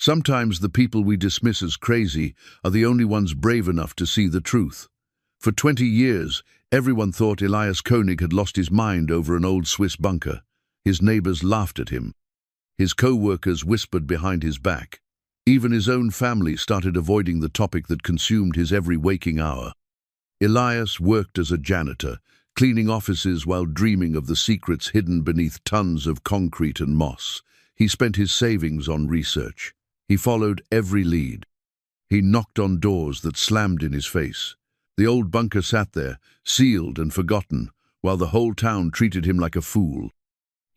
Sometimes the people we dismiss as crazy are the only ones brave enough to see the truth. For 20 years, everyone thought Elias Koenig had lost his mind over an old Swiss bunker. His neighbors laughed at him. His co-workers whispered behind his back. Even his own family started avoiding the topic that consumed his every waking hour. Elias worked as a janitor, cleaning offices while dreaming of the secrets hidden beneath tons of concrete and moss. He spent his savings on research. He followed every lead. He knocked on doors that slammed in his face. The old bunker sat there, sealed and forgotten, while the whole town treated him like a fool.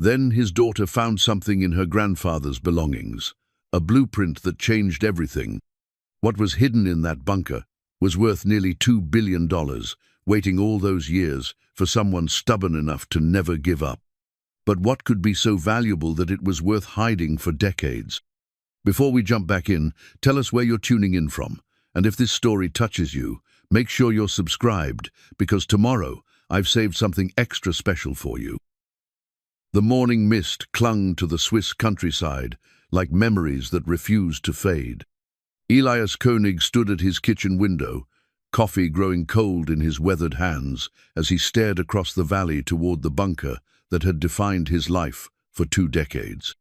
Then his daughter found something in her grandfather's belongings, a blueprint that changed everything. What was hidden in that bunker was worth nearly $2 billion, waiting all those years for someone stubborn enough to never give up. But what could be so valuable that it was worth hiding for decades? Before we jump back in, tell us where you're tuning in from, and if this story touches you, make sure you're subscribed, because tomorrow I've saved something extra special for you. The morning mist clung to the Swiss countryside like memories that refused to fade. Elias Koenig stood at his kitchen window, coffee growing cold in his weathered hands as he stared across the valley toward the bunker that had defined his life for 2 decades.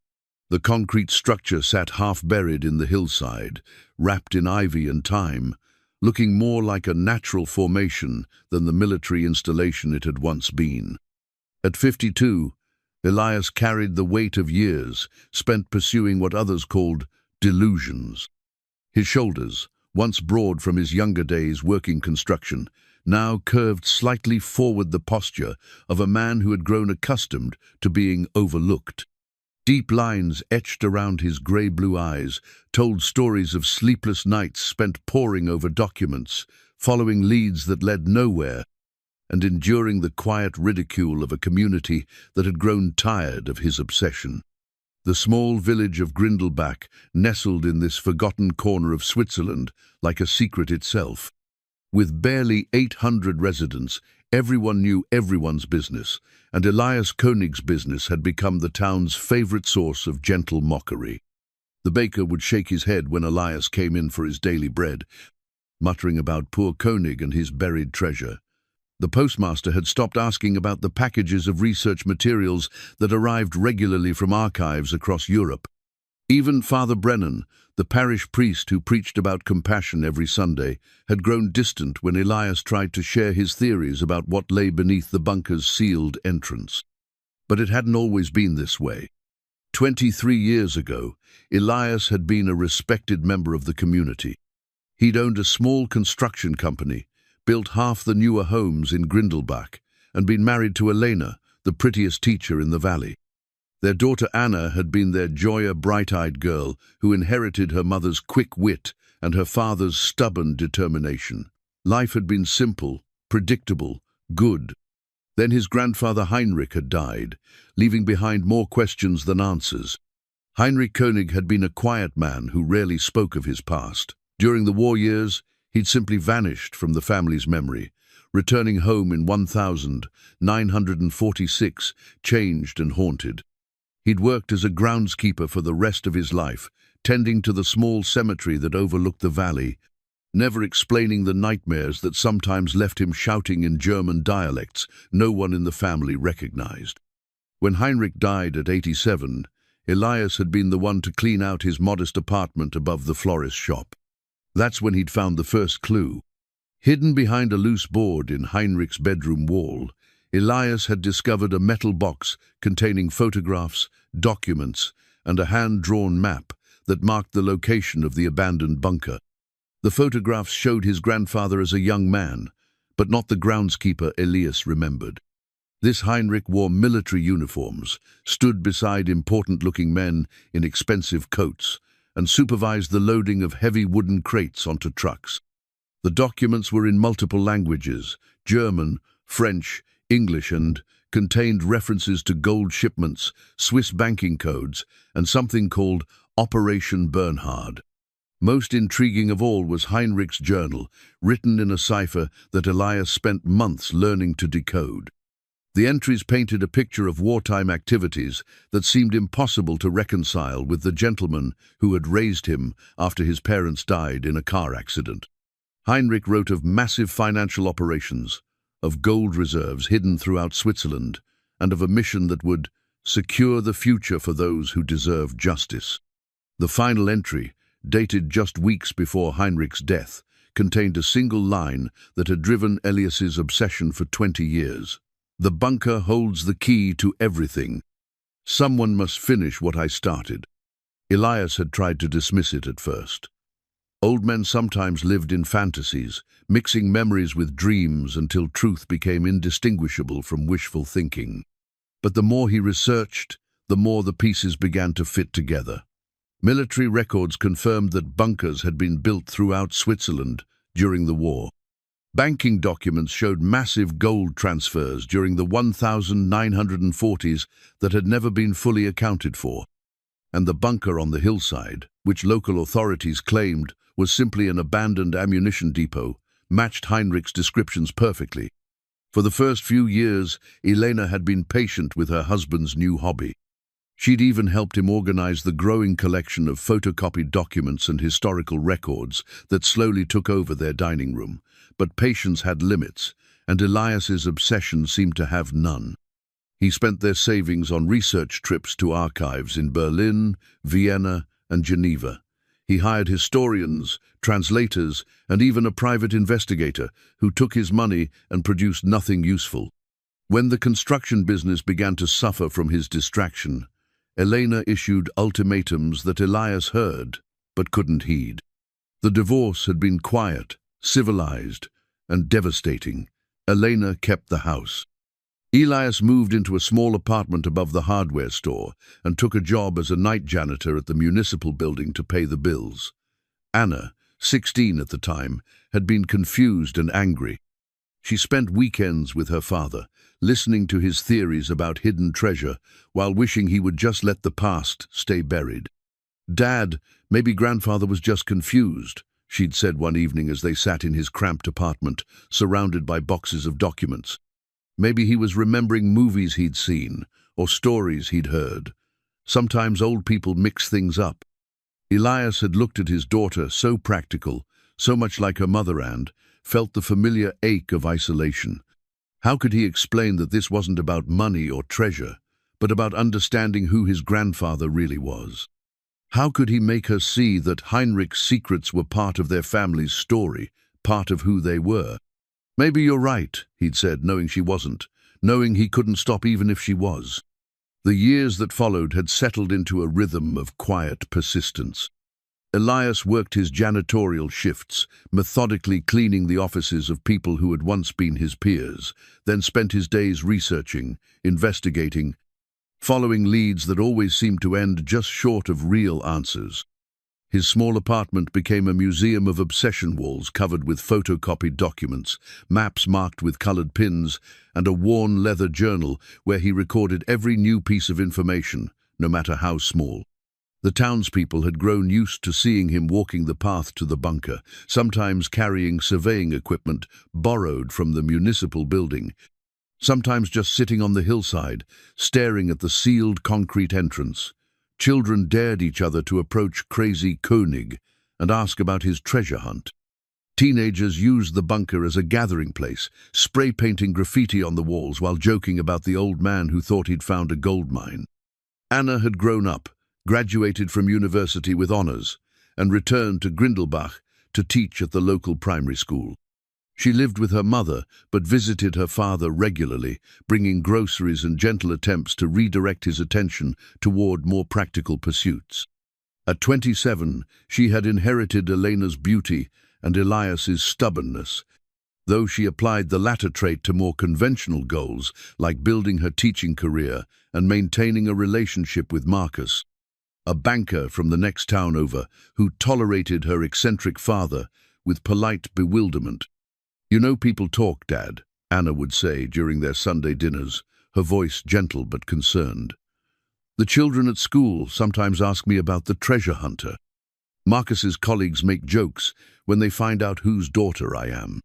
The concrete structure sat half-buried in the hillside, wrapped in ivy and thyme, looking more like a natural formation than the military installation it had once been. At 52, Elias carried the weight of years spent pursuing what others called delusions. His shoulders, once broad from his younger days working construction, now curved slightly forward, the posture of a man who had grown accustomed to being overlooked. Deep lines etched around his grey-blue eyes told stories of sleepless nights spent poring over documents, following leads that led nowhere, and enduring the quiet ridicule of a community that had grown tired of his obsession. The small village of Grindelbach nestled in this forgotten corner of Switzerland like a secret itself. With barely 800 residents, everyone knew everyone's business, and Elias Koenig's business had become the town's favorite source of gentle mockery. The baker would shake his head when Elias came in for his daily bread, muttering about poor Koenig and his buried treasure. The postmaster had stopped asking about the packages of research materials that arrived regularly from archives across Europe. Even Father Brennan, the parish priest who preached about compassion every Sunday, had grown distant when Elias tried to share his theories about what lay beneath the bunker's sealed entrance. But it hadn't always been this way. 23 years ago, Elias had been a respected member of the community. He'd owned a small construction company, built half the newer homes in Grindelbach, and been married to Elena, the prettiest teacher in the valley. Their daughter Anna had been their joyous, bright-eyed girl who inherited her mother's quick wit and her father's stubborn determination. Life had been simple, predictable, good. Then his grandfather Heinrich had died, leaving behind more questions than answers. Heinrich Koenig had been a quiet man who rarely spoke of his past. During the war years, he'd simply vanished from the family's memory, returning home in 1946, changed and haunted. He'd worked as a groundskeeper for the rest of his life, tending to the small cemetery that overlooked the valley, never explaining the nightmares that sometimes left him shouting in German dialects no one in the family recognized. When Heinrich died at 87, Elias had been the one to clean out his modest apartment above the florist's shop. That's when he'd found the first clue. Hidden behind a loose board in Heinrich's bedroom wall, Elias had discovered a metal box containing photographs, documents, and a hand-drawn map that marked the location of the abandoned bunker. The photographs showed his grandfather as a young man, but not the groundskeeper Elias remembered. This Heinrich wore military uniforms, stood beside important-looking men in expensive coats, and supervised the loading of heavy wooden crates onto trucks. The documents were in multiple languages, German, French, English, and contained references to gold shipments, Swiss banking codes, and something called Operation Bernhard. Most intriguing of all was Heinrich's journal, written in a cipher that Elias spent months learning to decode. The entries painted a picture of wartime activities that seemed impossible to reconcile with the gentleman who had raised him after his parents died in a car accident. Heinrich wrote of massive financial operations, of gold reserves hidden throughout Switzerland, and of a mission that would secure the future for those who deserved justice. The final entry, dated just weeks before Heinrich's death, contained a single line that had driven Elias's obsession for 20 years. "The bunker holds the key to everything. Someone must finish what I started." Elias had tried to dismiss it at first. Old men sometimes lived in fantasies, mixing memories with dreams until truth became indistinguishable from wishful thinking. But the more he researched, the more the pieces began to fit together. Military records confirmed that bunkers had been built throughout Switzerland during the war. Banking documents showed massive gold transfers during the 1940s that had never been fully accounted for. And the bunker on the hillside, which local authorities claimed was simply an abandoned ammunition depot, matched Heinrich's descriptions perfectly. For the first few years, Elena had been patient with her husband's new hobby. She'd even helped him organize the growing collection of photocopied documents and historical records that slowly took over their dining room. But patience had limits, and Elias's obsession seemed to have none. He spent their savings on research trips to archives in Berlin, Vienna, and Geneva. He hired historians, translators, and even a private investigator who took his money and produced nothing useful. When the construction business began to suffer from his distraction, Elena issued ultimatums that Elias heard but couldn't heed. The divorce had been quiet, civilized, and devastating. Elena kept the house. Elias moved into a small apartment above the hardware store and took a job as a night janitor at the municipal building to pay the bills. Anna, 16 at the time, had been confused and angry. She spent weekends with her father, listening to his theories about hidden treasure while wishing he would just let the past stay buried. "Dad, maybe Grandfather was just confused," she'd said one evening as they sat in his cramped apartment, surrounded by boxes of documents. Maybe he was remembering movies he'd seen, or stories he'd heard. Sometimes old people mix things up. Elias had looked at his daughter, so practical, so much like her mother, and felt the familiar ache of isolation. How could he explain that this wasn't about money or treasure, but about understanding who his grandfather really was? How could he make her see that Heinrich's secrets were part of their family's story, part of who they were? "Maybe you're right," he'd said, knowing she wasn't, knowing he couldn't stop even if she was. The years that followed had settled into a rhythm of quiet persistence. Elias worked his janitorial shifts, methodically cleaning the offices of people who had once been his peers, then spent his days researching, investigating, following leads that always seemed to end just short of real answers. His small apartment became a museum of obsession walls covered with photocopied documents, maps marked with colored pins, and a worn leather journal where he recorded every new piece of information, no matter how small. The townspeople had grown used to seeing him walking the path to the bunker, sometimes carrying surveying equipment borrowed from the municipal building, sometimes just sitting on the hillside, staring at the sealed concrete entrance. Children dared each other to approach crazy König and ask about his treasure hunt. Teenagers used the bunker as a gathering place, spray-painting graffiti on the walls while joking about the old man who thought he'd found a gold mine. Anna had grown up, graduated from university with honors, and returned to Grindelbach to teach at the local primary school. She lived with her mother, but visited her father regularly, bringing groceries and gentle attempts to redirect his attention toward more practical pursuits. At 27, she had inherited Elena's beauty and Elias's stubbornness, though she applied the latter trait to more conventional goals, like building her teaching career and maintaining a relationship with Marcus, a banker from the next town over, who tolerated her eccentric father with polite bewilderment. "You know people talk, Dad," Anna would say during their Sunday dinners, her voice gentle but concerned. "The children at school sometimes ask me about the treasure hunter. Marcus's colleagues make jokes when they find out whose daughter I am."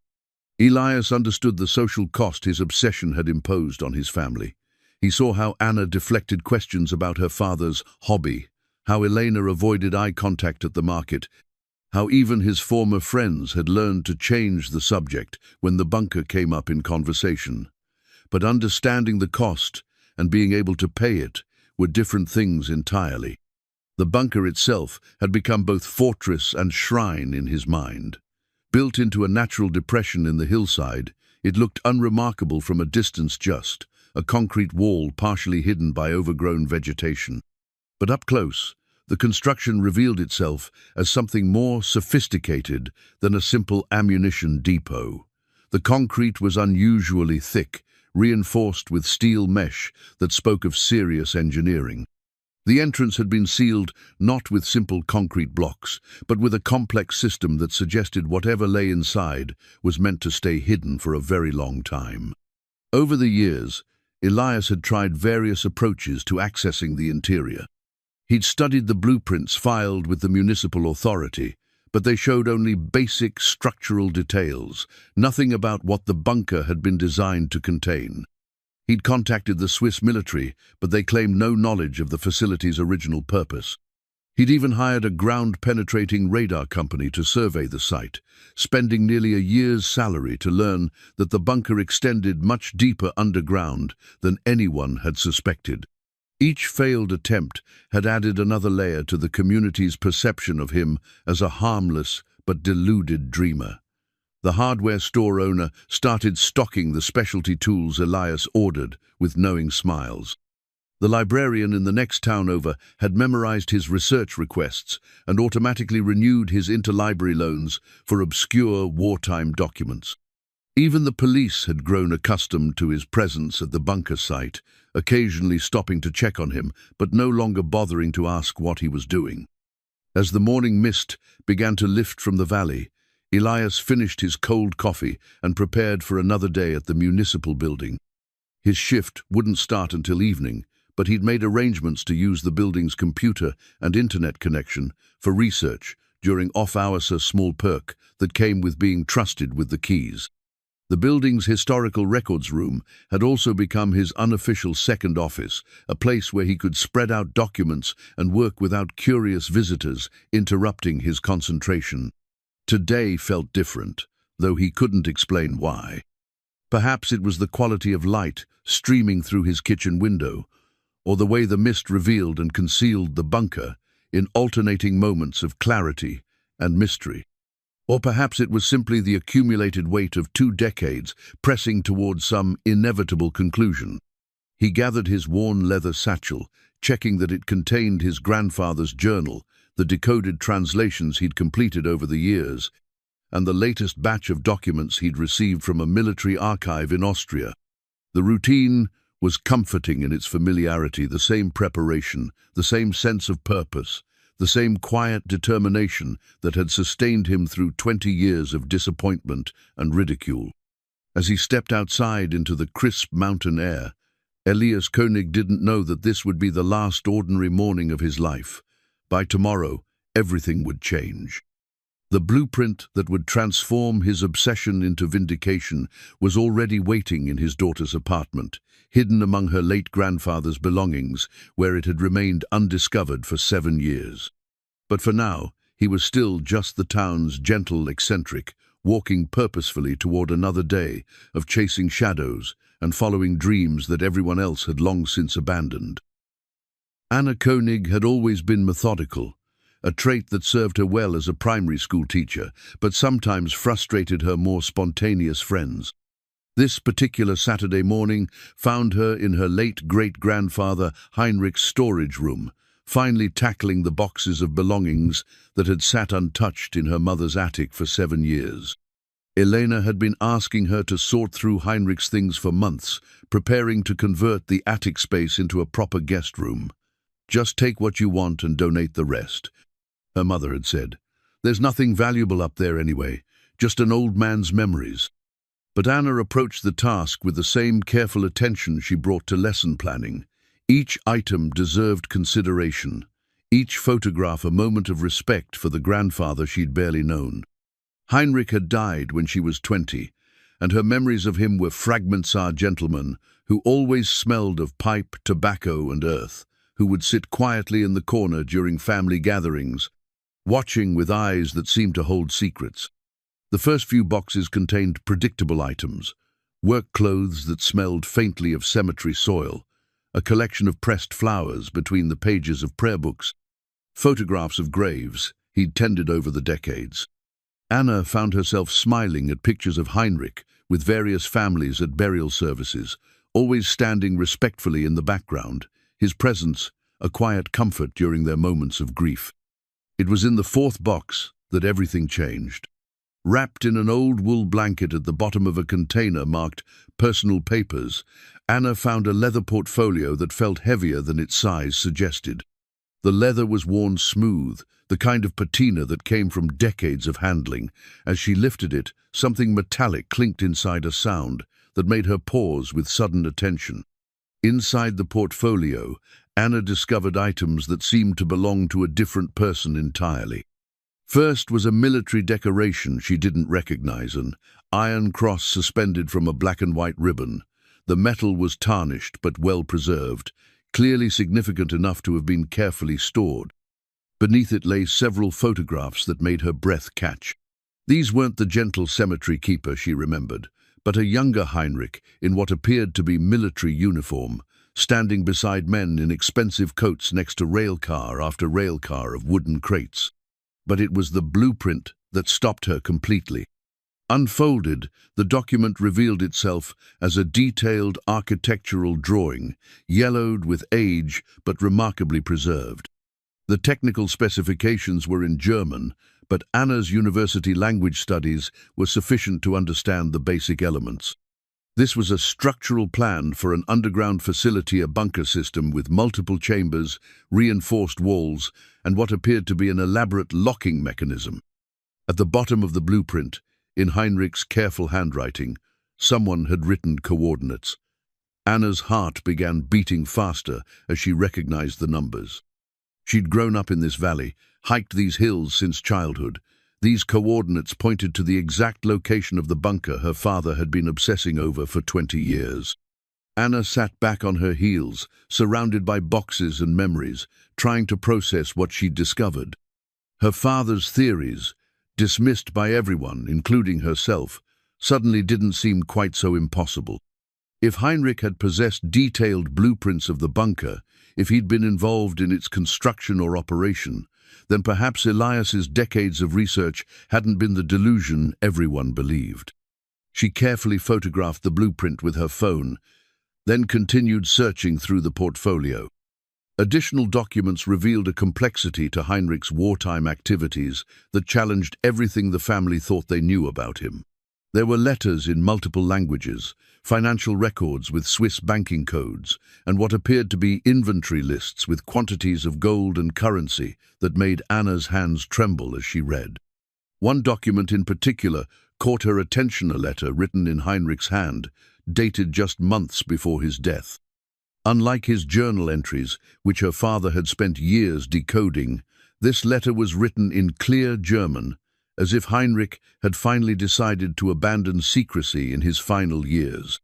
Elias understood the social cost his obsession had imposed on his family. He saw how Anna deflected questions about her father's hobby, how Elena avoided eye contact at the market, how even his former friends had learned to change the subject when the bunker came up in conversation. But understanding the cost and being able to pay it were different things entirely. The bunker itself had become both fortress and shrine in his mind. Built into a natural depression in the hillside, it looked unremarkable from a distance, just a concrete wall partially hidden by overgrown vegetation. But up close, the construction revealed itself as something more sophisticated than a simple ammunition depot. The concrete was unusually thick, reinforced with steel mesh that spoke of serious engineering. The entrance had been sealed not with simple concrete blocks, but with a complex system that suggested whatever lay inside was meant to stay hidden for a very long time. Over the years, Elias had tried various approaches to accessing the interior. He'd studied the blueprints filed with the municipal authority, but they showed only basic structural details, nothing about what the bunker had been designed to contain. He'd contacted the Swiss military, but they claimed no knowledge of the facility's original purpose. He'd even hired a ground-penetrating radar company to survey the site, spending nearly a year's salary to learn that the bunker extended much deeper underground than anyone had suspected. Each failed attempt had added another layer to the community's perception of him as a harmless but deluded dreamer. The hardware store owner started stocking the specialty tools Elias ordered with knowing smiles. The librarian in the next town over had memorized his research requests and automatically renewed his interlibrary loans for obscure wartime documents. Even the police had grown accustomed to his presence at the bunker site, occasionally stopping to check on him, but no longer bothering to ask what he was doing. As the morning mist began to lift from the valley, Elias finished his cold coffee and prepared for another day at the municipal building. His shift wouldn't start until evening, but he'd made arrangements to use the building's computer and internet connection for research during off-hours, a small perk that came with being trusted with the keys. The building's historical records room had also become his unofficial second office, a place where he could spread out documents and work without curious visitors interrupting his concentration. Today felt different, though he couldn't explain why. Perhaps it was the quality of light streaming through his kitchen window, or the way the mist revealed and concealed the bunker in alternating moments of clarity and mystery. Or perhaps it was simply the accumulated weight of 2 decades pressing towards some inevitable conclusion. He gathered his worn leather satchel, checking that it contained his grandfather's journal, the decoded translations he'd completed over the years, and the latest batch of documents he'd received from a military archive in Austria. The routine was comforting in its familiarity, the same preparation, the same sense of purpose, the same quiet determination that had sustained him through 20 years of disappointment and ridicule. As he stepped outside into the crisp mountain air, Elias Koenig didn't know that this would be the last ordinary morning of his life. By tomorrow, everything would change. The blueprint that would transform his obsession into vindication was already waiting in his daughter's apartment, hidden among her late grandfather's belongings, where it had remained undiscovered for 7 years. But for now, he was still just the town's gentle eccentric, walking purposefully toward another day of chasing shadows and following dreams that everyone else had long since abandoned. Anna Koenig had always been methodical, a trait that served her well as a primary school teacher, but sometimes frustrated her more spontaneous friends. This particular Saturday morning found her in her late great-grandfather Heinrich's storage room, finally tackling the boxes of belongings that had sat untouched in her mother's attic for 7 years. Elena had been asking her to sort through Heinrich's things for months, preparing to convert the attic space into a proper guest room. "Just take what you want and donate the rest," her mother had said. "There's nothing valuable up there anyway, just an old man's memories." But Anna approached the task with the same careful attention she brought to lesson planning. Each item deserved consideration, each photograph a moment of respect for the grandfather she'd barely known. Heinrich had died when she was 20, and her memories of him were fragments-our gentleman, who always smelled of pipe, tobacco, and earth, who would sit quietly in the corner during family gatherings, watching with eyes that seemed to hold secrets. The first few boxes contained predictable items: work clothes that smelled faintly of cemetery soil, a collection of pressed flowers between the pages of prayer books, photographs of graves he'd tended over the decades. Anna found herself smiling at pictures of Heinrich with various families at burial services, always standing respectfully in the background, his presence a quiet comfort during their moments of grief. It was in the fourth box that everything changed. Wrapped in an old wool blanket at the bottom of a container marked "Personal Papers," Anna found a leather portfolio that felt heavier than its size suggested. The leather was worn smooth, the kind of patina that came from decades of handling. As she lifted it, something metallic clinked inside, a sound that made her pause with sudden attention. Inside the portfolio, Anna discovered items that seemed to belong to a different person entirely. First was a military decoration she didn't recognize, an iron cross suspended from a black and white ribbon. The metal was tarnished but well preserved, clearly significant enough to have been carefully stored. Beneath it lay several photographs that made her breath catch. These weren't the gentle cemetery keeper she remembered, but a younger Heinrich in what appeared to be military uniform, standing beside men in expensive coats next to railcar after railcar of wooden crates. But it was the blueprint that stopped her completely. Unfolded, the document revealed itself as a detailed architectural drawing, yellowed with age but remarkably preserved. The technical specifications were in German, but Anna's university language studies were sufficient to understand the basic elements. This was a structural plan for an underground facility, a bunker system with multiple chambers, reinforced walls, and what appeared to be an elaborate locking mechanism. At the bottom of the blueprint, in Heinrich's careful handwriting, someone had written coordinates. Anna's heart began beating faster as she recognized the numbers. She'd grown up in this valley, hiked these hills since childhood. These coordinates pointed to the exact location of the bunker her father had been obsessing over for 20 years. Anna sat back on her heels, surrounded by boxes and memories, trying to process what she'd discovered. Her father's theories, dismissed by everyone, including herself, suddenly didn't seem quite so impossible. If Heinrich had possessed detailed blueprints of the bunker, if he'd been involved in its construction or operation, then perhaps Elias's decades of research hadn't been the delusion everyone believed. She carefully photographed the blueprint with her phone, then continued searching through the portfolio. Additional documents revealed a complexity to Heinrich's wartime activities that challenged everything the family thought they knew about him. There were letters in multiple languages, financial records with Swiss banking codes, and what appeared to be inventory lists with quantities of gold and currency that made Anna's hands tremble as she read. One document in particular caught her attention, a letter written in Heinrich's hand, dated just months before his death. Unlike his journal entries, which her father had spent years decoding, this letter was written in clear German, as if Heinrich had finally decided to abandon secrecy in his final years.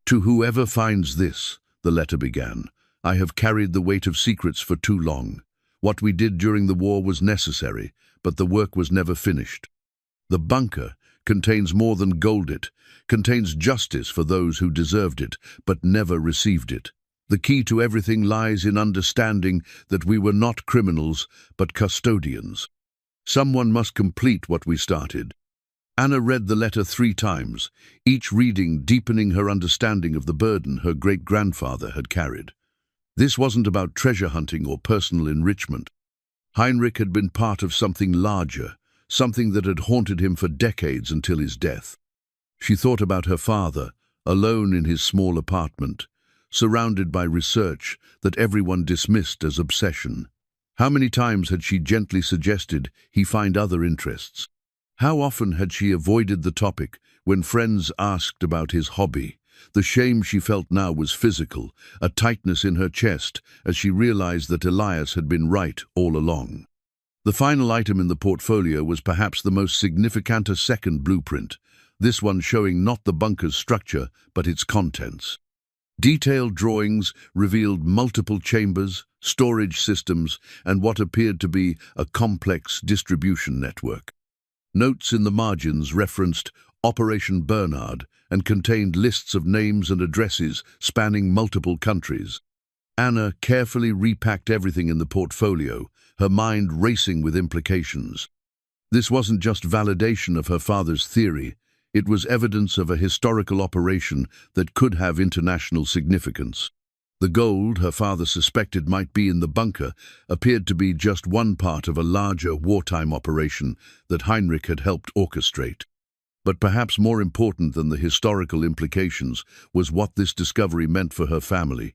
"To whoever finds this," the letter began, "I have carried the weight of secrets for too long. What we did during the war was necessary, but the work was never finished. The bunker contains more than gold. It contains justice for those who deserved it, but never received it. The key to everything lies in understanding that we were not criminals, but custodians. Someone must complete what we started." Anna read the letter 3 times, each reading deepening her understanding of the burden her great-grandfather had carried. This wasn't about treasure hunting or personal enrichment. Heinrich had been part of something larger, something that had haunted him for decades until his death. She thought about her father, alone in his small apartment, surrounded by research that everyone dismissed as obsession. How many times had she gently suggested he find other interests? How often had she avoided the topic when friends asked about his hobby? The shame she felt now was physical, a tightness in her chest as she realized that Elias had been right all along. The final item in the portfolio was perhaps the most significant, a second blueprint, this one showing not the bunker's structure, but its contents. Detailed drawings revealed multiple chambers, storage systems, and what appeared to be a complex distribution network. Notes in the margins referenced Operation Bernard and contained lists of names and addresses spanning multiple countries. Anna carefully repacked everything in the portfolio, her mind racing with implications. This wasn't just validation of her father's theory, it was evidence of a historical operation that could have international significance. The gold her father suspected might be in the bunker appeared to be just one part of a larger wartime operation that Heinrich had helped orchestrate. But perhaps more important than the historical implications was what this discovery meant for her family.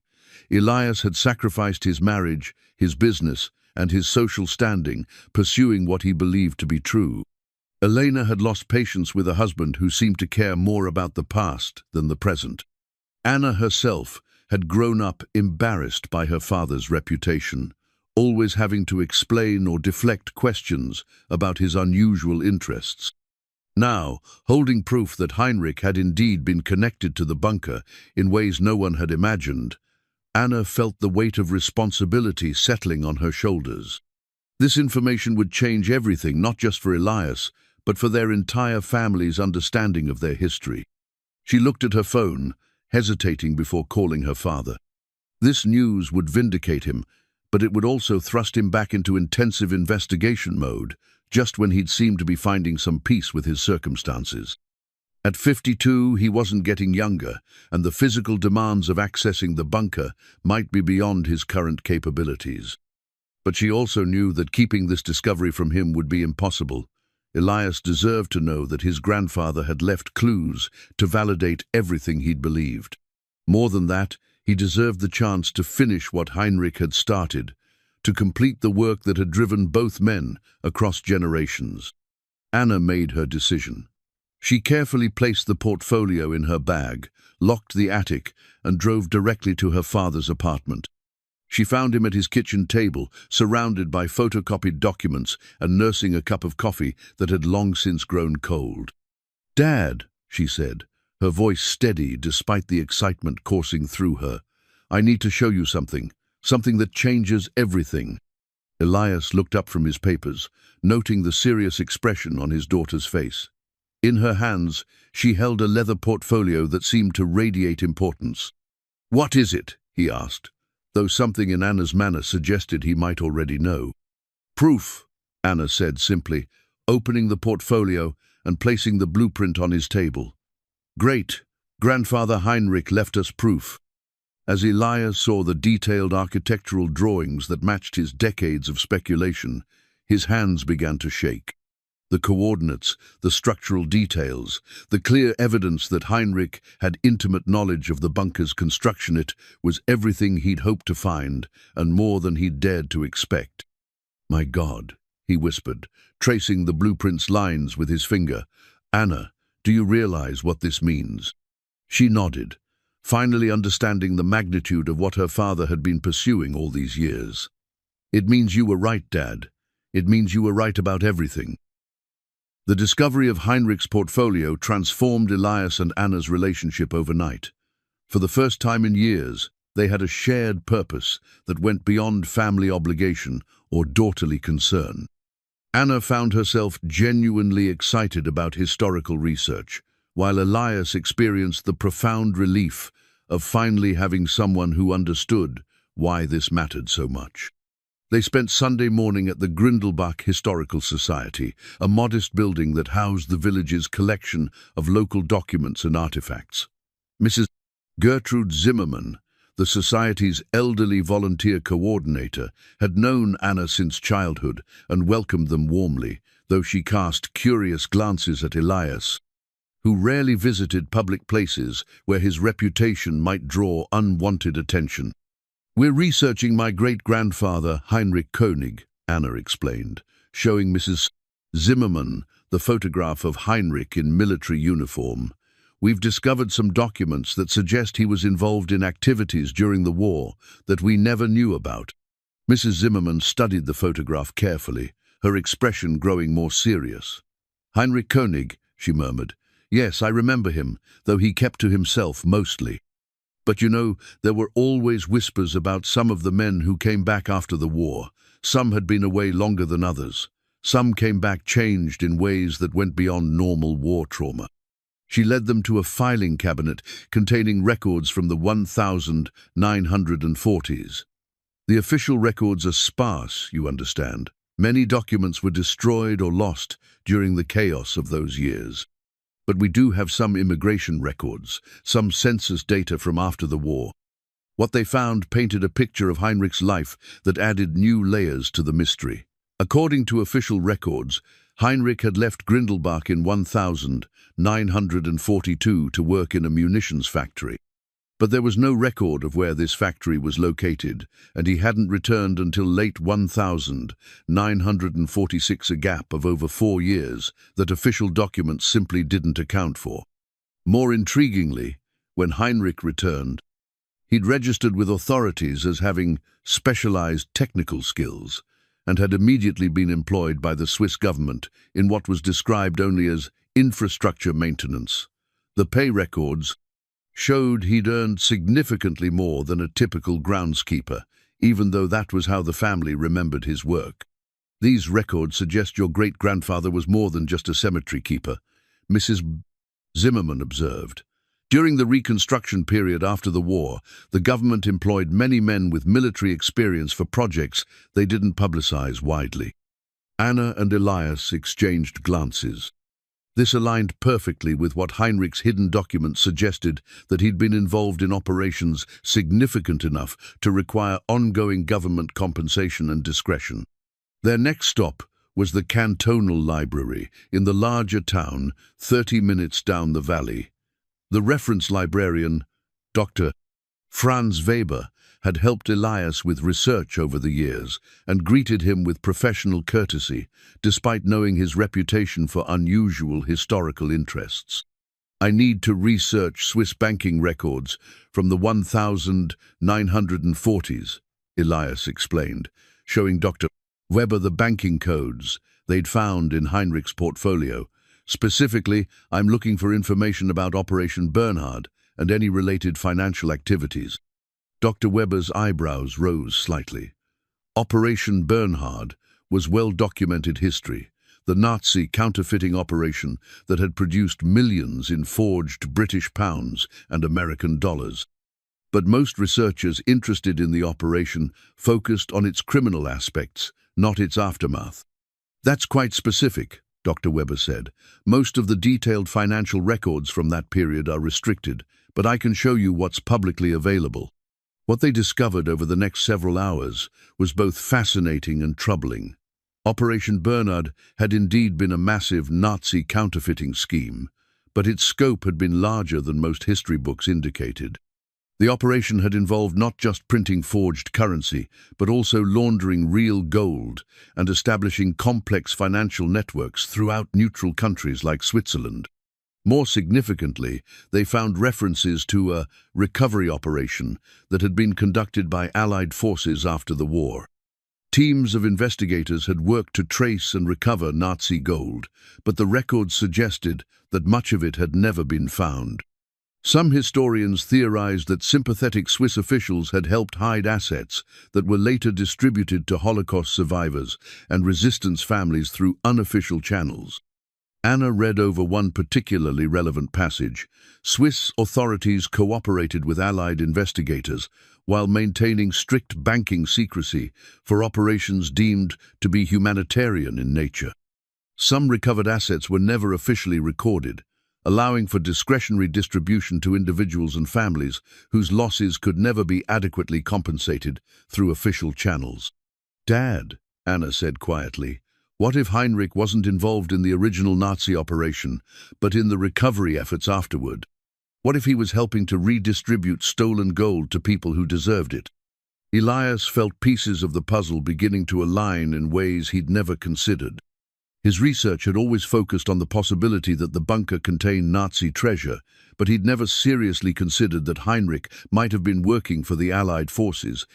Elias had sacrificed his marriage, his business, and his social standing, pursuing what he believed to be true. Elena had lost patience with a husband who seemed to care more about the past than the present. Anna herself had grown up embarrassed by her father's reputation, always having to explain or deflect questions about his unusual interests. Now, holding proof that Heinrich had indeed been connected to the bunker in ways no one had imagined, Anna felt the weight of responsibility settling on her shoulders. This information would change everything, not just for Elias, but for their entire family's understanding of their history. She looked at her phone, hesitating before calling her father. This news would vindicate him, but it would also thrust him back into intensive investigation mode, just when he'd seemed to be finding some peace with his circumstances. At 52, he wasn't getting younger, and the physical demands of accessing the bunker might be beyond his current capabilities. But she also knew that keeping this discovery from him would be impossible. Elias deserved to know that his grandfather had left clues to validate everything he'd believed. More than that, he deserved the chance to finish what Heinrich had started, to complete the work that had driven both men across generations. Anna made her decision. She carefully placed the portfolio in her bag, locked the attic, and drove directly to her father's apartment. She found him at his kitchen table, surrounded by photocopied documents and nursing a cup of coffee that had long since grown cold. "Dad," she said, her voice steady despite the excitement coursing through her, "I need to show you something that changes everything." Elias looked up from his papers, noting the serious expression on his daughter's face. In her hands, she held a leather portfolio that seemed to radiate importance. "What is it?" he asked, though something in Anna's manner suggested he might already know. "Proof," Anna said simply, opening the portfolio and placing the blueprint on his table. "Great. Grandfather Heinrich left us proof." As Elias saw the detailed architectural drawings that matched his decades of speculation, his hands began to shake. The coordinates, the structural details, the clear evidence that Heinrich had intimate knowledge of the bunker's construction, it was everything he'd hoped to find, and more than he'd dared to expect. "My God," he whispered, tracing the blueprint's lines with his finger. "Anna, do you realize what this means?" She nodded, finally understanding the magnitude of what her father had been pursuing all these years. "It means you were right, Dad. It means you were right about everything." The discovery of Heinrich's portfolio transformed Elias and Anna's relationship overnight. For the first time in years, they had a shared purpose that went beyond family obligation or daughterly concern. Anna found herself genuinely excited about historical research, while Elias experienced the profound relief of finally having someone who understood why this mattered so much. They spent Sunday morning at the Grindelbach Historical Society, a modest building that housed the village's collection of local documents and artifacts. Mrs. Gertrude Zimmermann, the Society's elderly volunteer coordinator, had known Anna since childhood and welcomed them warmly, though she cast curious glances at Elias, who rarely visited public places where his reputation might draw unwanted attention. "We're researching my great-grandfather, Heinrich König," Anna explained, showing Mrs. Zimmermann the photograph of Heinrich in military uniform. "We've discovered some documents that suggest he was involved in activities during the war that we never knew about." Mrs. Zimmermann studied the photograph carefully, her expression growing more serious. "Heinrich König," she murmured. Yes, I remember him, though he kept to himself mostly. But you know, there were always whispers about some of the men who came back after the war. Some had been away longer than others. Some came back changed in ways that went beyond normal war trauma. She led them to a filing cabinet containing records from the 1940s. The official records are sparse, you understand. Many documents were destroyed or lost during the chaos of those years. But we do have some immigration records, some census data from after the war. What they found painted a picture of Heinrich's life that added new layers to the mystery. According to official records, Heinrich had left Grindelbach in 1942 to work in a munitions factory. But there was no record of where this factory was located, and he hadn't returned until late 1946, a gap of over 4 years that official documents simply didn't account for. More intriguingly, when Heinrich returned, he'd registered with authorities as having specialized technical skills and had immediately been employed by the Swiss government in what was described only as infrastructure maintenance. The pay records showed he'd earned significantly more than a typical groundskeeper, even though that was how the family remembered his work. These records suggest your great-grandfather was more than just a cemetery keeper, Mrs. Zimmerman observed. During the Reconstruction period after the war, the government employed many men with military experience for projects they didn't publicize widely. Anna and Elias exchanged glances. This aligned perfectly with what Heinrich's hidden documents suggested, that he'd been involved in operations significant enough to require ongoing government compensation and discretion. Their next stop was the cantonal library in the larger town 30 minutes down the valley. The reference librarian, Dr. Franz Weber, had helped Elias with research over the years and greeted him with professional courtesy, despite knowing his reputation for unusual historical interests. I need to research Swiss banking records from the 1940s, Elias explained, showing Dr. Weber the banking codes they'd found in Heinrich's portfolio. Specifically, I'm looking for information about Operation Bernhard and any related financial activities. Dr. Weber's eyebrows rose slightly. Operation Bernhard was well-documented history, the Nazi counterfeiting operation that had produced millions in forged British pounds and American dollars. But most researchers interested in the operation focused on its criminal aspects, not its aftermath. That's quite specific, Dr. Weber said. Most of the detailed financial records from that period are restricted, but I can show you what's publicly available. What they discovered over the next several hours was both fascinating and troubling. Operation Bernhard had indeed been a massive Nazi counterfeiting scheme, but its scope had been larger than most history books indicated. The operation had involved not just printing forged currency, but also laundering real gold and establishing complex financial networks throughout neutral countries like Switzerland. More significantly, they found references to a recovery operation that had been conducted by Allied forces after the war. Teams of investigators had worked to trace and recover Nazi gold, but the records suggested that much of it had never been found. Some historians theorized that sympathetic Swiss officials had helped hide assets that were later distributed to Holocaust survivors and resistance families through unofficial channels. Anna read over one particularly relevant passage. Swiss authorities cooperated with Allied investigators while maintaining strict banking secrecy for operations deemed to be humanitarian in nature. Some recovered assets were never officially recorded, allowing for discretionary distribution to individuals and families whose losses could never be adequately compensated through official channels. "Dad," Anna said quietly, "what if Heinrich wasn't involved in the original Nazi operation, but in the recovery efforts afterward? What if he was helping to redistribute stolen gold to people who deserved it?" Elias felt pieces of the puzzle beginning to align in ways he'd never considered. His research had always focused on the possibility that the bunker contained Nazi treasure, but he'd never seriously considered that Heinrich might have been working for the Allied forces,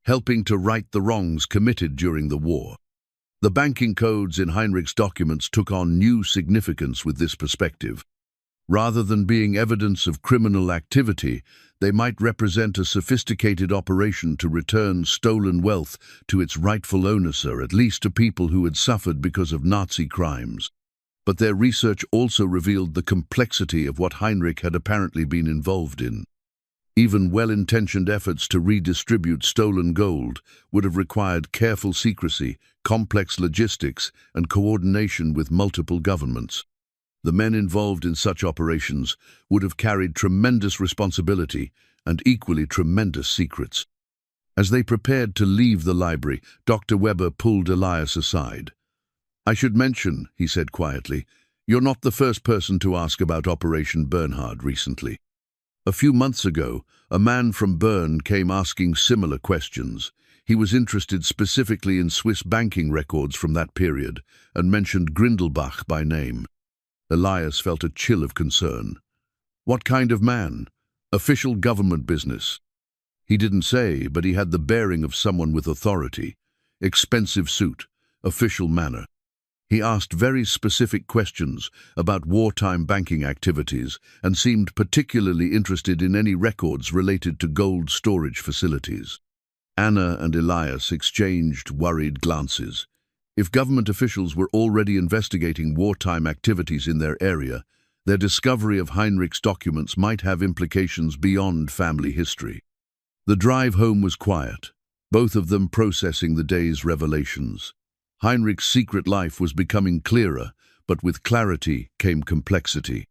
helping to right the wrongs committed during the war. The banking codes in Heinrich's documents took on new significance with this perspective. Rather than being evidence of criminal activity, they might represent a sophisticated operation to return stolen wealth to its rightful owners, or at least to people who had suffered because of Nazi crimes. But their research also revealed the complexity of what Heinrich had apparently been involved in. Even well-intentioned efforts to redistribute stolen gold would have required careful secrecy, complex logistics, and coordination with multiple governments. The men involved in such operations would have carried tremendous responsibility and equally tremendous secrets. As they prepared to leave the library, Dr. Weber pulled Elias aside. "I should mention," he said quietly, "you're not the first person to ask about Operation Bernhard recently. A few months ago, a man from Bern came asking similar questions. He was interested specifically in Swiss banking records from that period and mentioned Grindelbach by name." Elias felt a chill of concern. What kind of man? Official government business? He didn't say, but he had the bearing of someone with authority. Expensive suit, official manner. He asked very specific questions about wartime banking activities and seemed particularly interested in any records related to gold storage facilities. Anna and Elias exchanged worried glances. If government officials were already investigating wartime activities in their area, their discovery of Heinrich's documents might have implications beyond family history. The drive home was quiet, both of them processing the day's revelations. Heinrich's secret life was becoming clearer, but with clarity came complexity.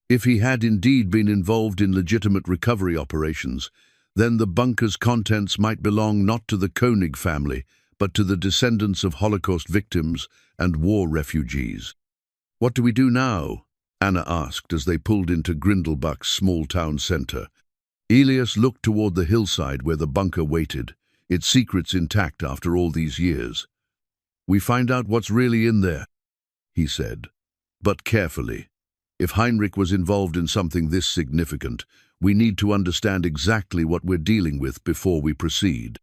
If he had indeed been involved in legitimate recovery operations, then the bunker's contents might belong not to the Koenig family, but to the descendants of Holocaust victims and war refugees. "What do we do now?" Anna asked as they pulled into Grindelbach's small town center. Elias looked toward the hillside where the bunker waited, its secrets intact after all these years. "We find out what's really in there," he said, "but carefully. If Heinrich was involved in something this significant, we need to understand exactly what we're dealing with before we proceed."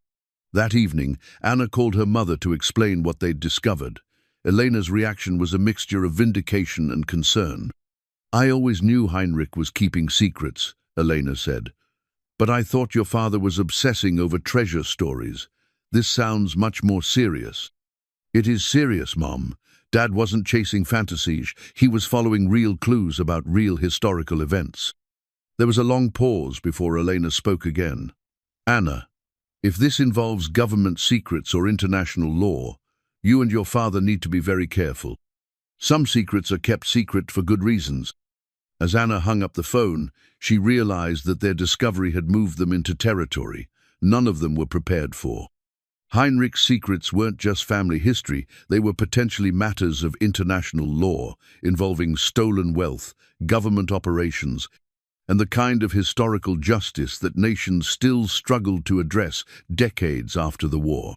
That evening, Anna called her mother to explain what they'd discovered. Elena's reaction was a mixture of vindication and concern. "I always knew Heinrich was keeping secrets," Elena said. "But I thought your father was obsessing over treasure stories. This sounds much more serious." "It is serious, Mom. Dad wasn't chasing fantasies. He was following real clues about real historical events." There was a long pause before Elena spoke again. "Anna, if this involves government secrets or international law, you and your father need to be very careful. Some secrets are kept secret for good reasons." As Anna hung up the phone, she realized that their discovery had moved them into territory none of them were prepared for. Heinrich's secrets weren't just family history, they were potentially matters of international law, involving stolen wealth, government operations, and the kind of historical justice that nations still struggled to address decades after the war.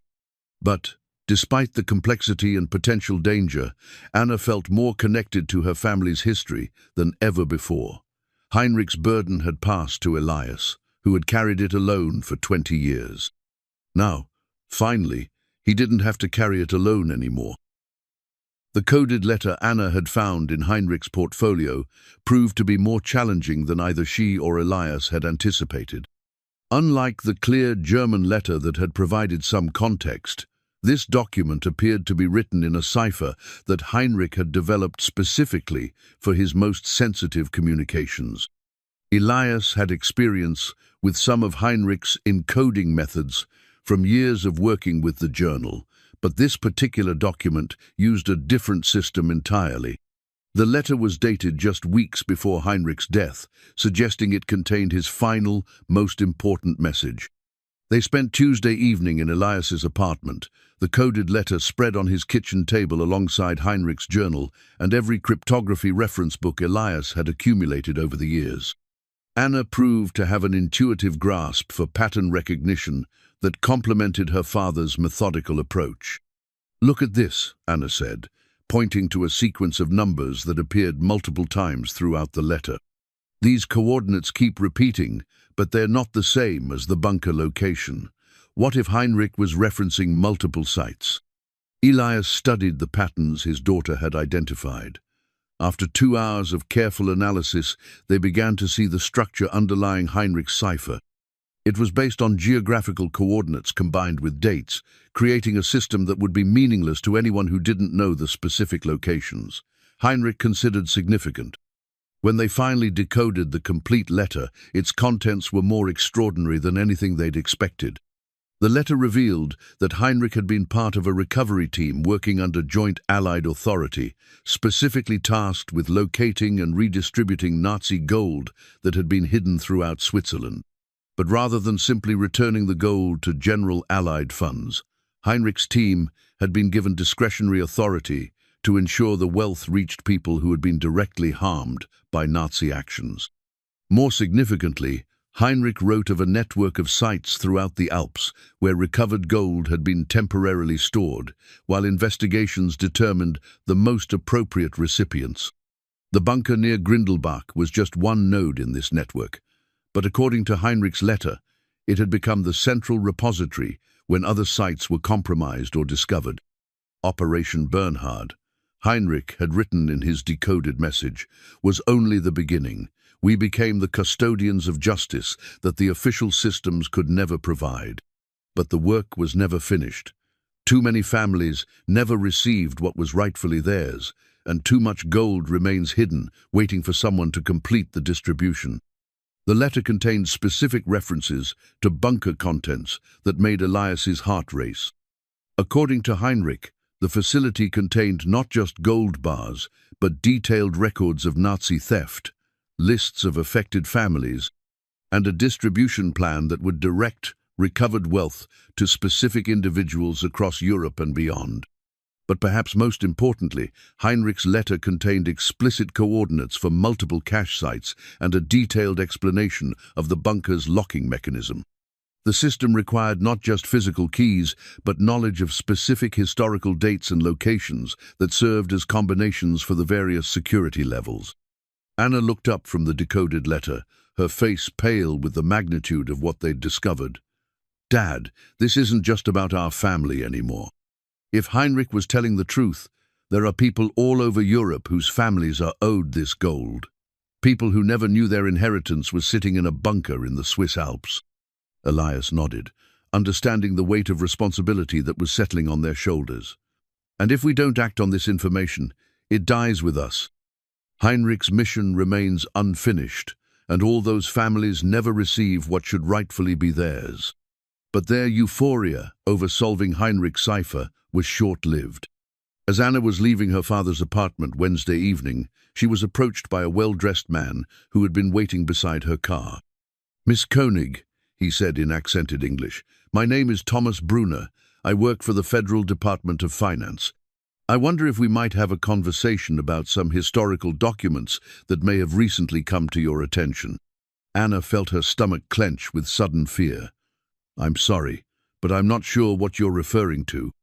But, despite the complexity and potential danger, Anna felt more connected to her family's history than ever before. Heinrich's burden had passed to Elias, who had carried it alone for 20 years. Now, finally, he didn't have to carry it alone anymore. The coded letter Anna had found in Heinrich's portfolio proved to be more challenging than either she or Elias had anticipated. Unlike the clear German letter that had provided some context, this document appeared to be written in a cipher that Heinrich had developed specifically for his most sensitive communications. Elias had experience with some of Heinrich's encoding methods from years of working with the journal, but this particular document used a different system entirely. The letter was dated just weeks before Heinrich's death, suggesting it contained his final, most important message. They spent Tuesday evening in Elias's apartment, the coded letter spread on his kitchen table alongside Heinrich's journal and every cryptography reference book Elias had accumulated over the years. Anna proved to have an intuitive grasp for pattern recognition that complemented her father's methodical approach. "Look at this," Anna said, pointing to a sequence of numbers that appeared multiple times throughout the letter. "These coordinates keep repeating, but they're not the same as the bunker location. What if Heinrich was referencing multiple sites?" Elias studied the patterns his daughter had identified. After 2 hours of careful analysis, they began to see the structure underlying Heinrich's cipher. It was based on geographical coordinates combined with dates, creating a system that would be meaningless to anyone who didn't know the specific locations. Heinrich considered significant. When they finally decoded the complete letter, its contents were more extraordinary than anything they'd expected. The letter revealed that Heinrich had been part of a recovery team working under joint Allied authority, specifically tasked with locating and redistributing Nazi gold that had been hidden throughout Switzerland. But rather than simply returning the gold to general Allied funds, Heinrich's team had been given discretionary authority to ensure the wealth reached people who had been directly harmed by Nazi actions. More significantly, Heinrich wrote of a network of sites throughout the Alps where recovered gold had been temporarily stored, while investigations determined the most appropriate recipients. The bunker near Grindelbach was just one node in this network, but according to Heinrich's letter, it had become the central repository when other sites were compromised or discovered. Operation Bernhard, Heinrich had written in his decoded message, was only the beginning. We became the custodians of justice that the official systems could never provide. But the work was never finished. Too many families never received what was rightfully theirs, and too much gold remains hidden, waiting for someone to complete the distribution. The letter contained specific references to bunker contents that made Elias's heart race. According to Heinrich, the facility contained not just gold bars, but detailed records of Nazi theft, lists of affected families, and a distribution plan that would direct recovered wealth to specific individuals across Europe and beyond. But perhaps most importantly, Heinrich's letter contained explicit coordinates for multiple cache sites and a detailed explanation of the bunker's locking mechanism. The system required not just physical keys, but knowledge of specific historical dates and locations that served as combinations for the various security levels. Anna looked up from the decoded letter, her face pale with the magnitude of what they'd discovered. "Dad, this isn't just about our family anymore. If Heinrich was telling the truth, there are people all over Europe whose families are owed this gold. People who never knew their inheritance was sitting in a bunker in the Swiss Alps." Elias nodded, understanding the weight of responsibility that was settling on their shoulders. "And if we don't act on this information, it dies with us. Heinrich's mission remains unfinished, and all those families never receive what should rightfully be theirs." But their euphoria over solving Heinrich's cipher was short-lived. As Anna was leaving her father's apartment Wednesday evening, she was approached by a well-dressed man who had been waiting beside her car. "Miss Koenig," he said in accented English, "my name is Thomas Brunner. I work for the Federal Department of Finance. I wonder if we might have a conversation about some historical documents that may have recently come to your attention." Anna felt her stomach clench with sudden fear. "I'm sorry, but I'm not sure what you're referring to."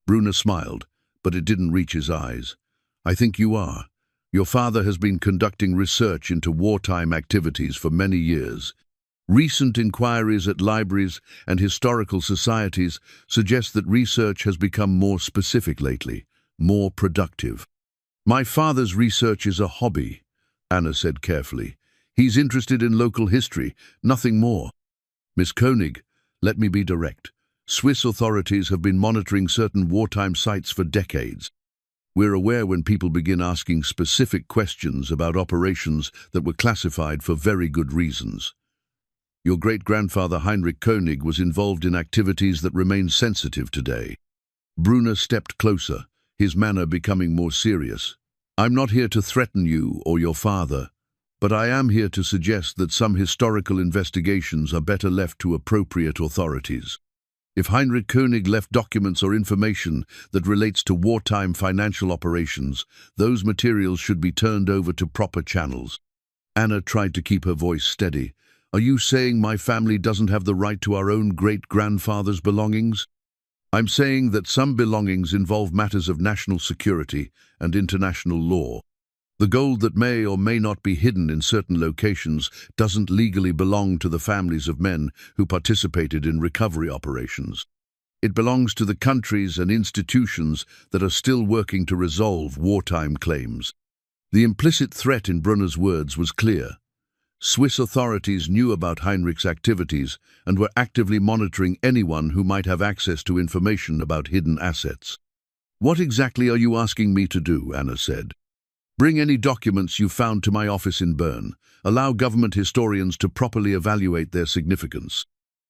Brunner smiled, but it didn't reach his eyes. "I think you are. Your father has been conducting research into wartime activities for many years. Recent inquiries at libraries and historical societies suggest that research has become more specific lately, more productive." "My father's research is a hobby," Anna said carefully. "He's interested in local history, nothing more." "Miss Koenig, let me be direct. Swiss authorities have been monitoring certain wartime sites for decades. We're aware when people begin asking specific questions about operations that were classified for very good reasons. Your great-grandfather Heinrich Koenig was involved in activities that remain sensitive today." Brunner stepped closer, his manner becoming more serious. "I'm not here to threaten you or your father, but I am here to suggest that some historical investigations are better left to appropriate authorities. If Heinrich Koenig left documents or information that relates to wartime financial operations, those materials should be turned over to proper channels." Anna tried to keep her voice steady. "Are you saying my family doesn't have the right to our own great-grandfather's belongings?" "I'm saying that some belongings involve matters of national security and international law. The gold that may or may not be hidden in certain locations doesn't legally belong to the families of men who participated in recovery operations. It belongs to the countries and institutions that are still working to resolve wartime claims." The implicit threat in Brunner's words was clear. Swiss authorities knew about Heinrich's activities and were actively monitoring anyone who might have access to information about hidden assets. "What exactly are you asking me to do?" Anna said. "Bring any documents you found to my office in Bern. Allow government historians to properly evaluate their significance.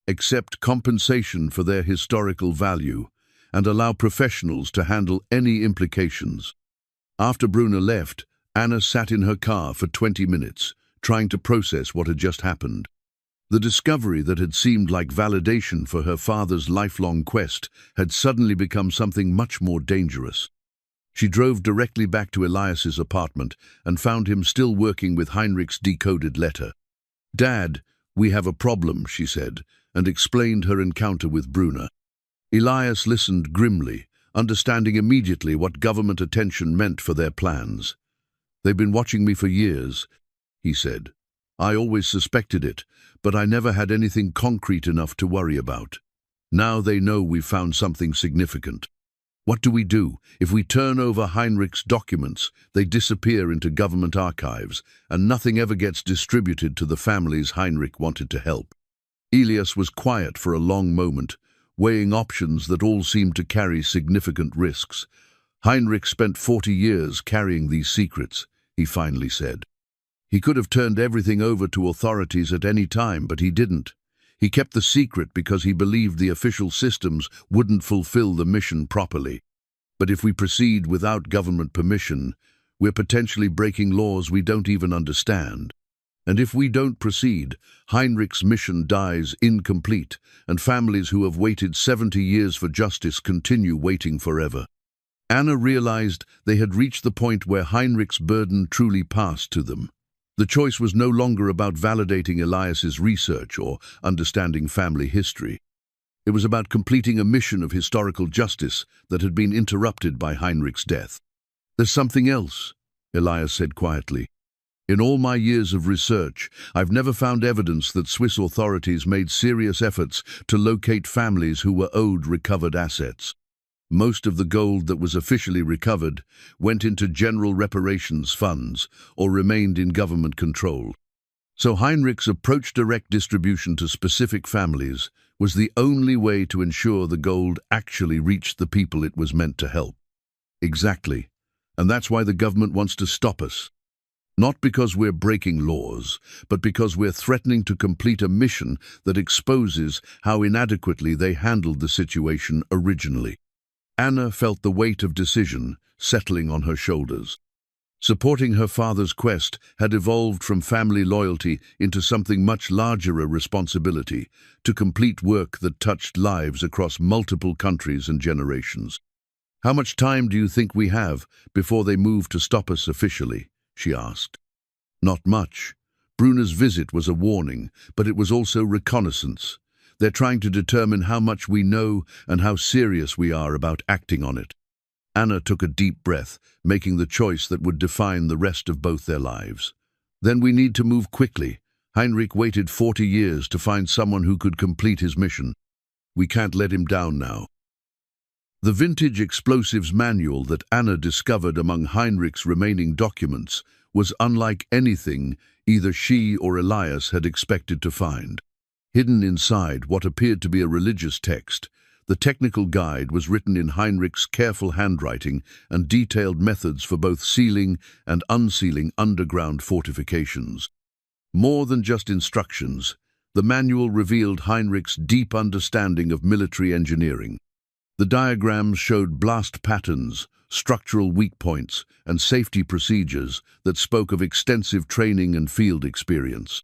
Accept compensation for their historical value, and allow professionals to handle any implications." After Brunner left, Anna sat in her car for 20 minutes, trying to process what had just happened. The discovery that had seemed like validation for her father's lifelong quest had suddenly become something much more dangerous. She drove directly back to Elias's apartment and found him still working with Heinrich's decoded letter. "Dad, we have a problem," she said, and explained her encounter with Brunner. Elias listened grimly, understanding immediately what government attention meant for their plans. "They've been watching me for years," he said. "I always suspected it, but I never had anything concrete enough to worry about. Now they know we've found something significant. What do we do? If we turn over Heinrich's documents, they disappear into government archives, and nothing ever gets distributed to the families Heinrich wanted to help." Elias was quiet for a long moment, weighing options that all seemed to carry significant risks. "Heinrich spent 40 years carrying these secrets," he finally said. "He could have turned everything over to authorities at any time, but he didn't. He kept the secret because he believed the official systems wouldn't fulfill the mission properly. But if we proceed without government permission, we're potentially breaking laws we don't even understand. And if we don't proceed, Heinrich's mission dies incomplete, and families who have waited 70 years for justice continue waiting forever." Anna realized they had reached the point where Heinrich's burden truly passed to them. The choice was no longer about validating Elias's research or understanding family history. It was about completing a mission of historical justice that had been interrupted by Heinrich's death. "There's something else," Elias said quietly. "In all my years of research, I've never found evidence that Swiss authorities made serious efforts to locate families who were owed recovered assets. Most of the gold that was officially recovered went into general reparations funds or remained in government control. So Heinrich's approach direct distribution to specific families was the only way to ensure the gold actually reached the people it was meant to help." "Exactly. And that's why the government wants to stop us. Not because we're breaking laws, but because we're threatening to complete a mission that exposes how inadequately they handled the situation originally." Anna felt the weight of decision settling on her shoulders. Supporting her father's quest had evolved from family loyalty into something much larger, a responsibility to complete work that touched lives across multiple countries and generations. "How much time do you think we have before they move to stop us officially?" she asked. "Not much. Brunner's visit was a warning, but it was also reconnaissance. They're trying to determine how much we know and how serious we are about acting on it." Anna took a deep breath, making the choice that would define the rest of both their lives. "Then we need to move quickly. Heinrich waited 40 years to find someone who could complete his mission. We can't let him down now." The vintage explosives manual that Anna discovered among Heinrich's remaining documents was unlike anything either she or Elias had expected to find. Hidden inside what appeared to be a religious text, the technical guide was written in Heinrich's careful handwriting and detailed methods for both sealing and unsealing underground fortifications. More than just instructions, the manual revealed Heinrich's deep understanding of military engineering. The diagrams showed blast patterns, structural weak points, and safety procedures that spoke of extensive training and field experience.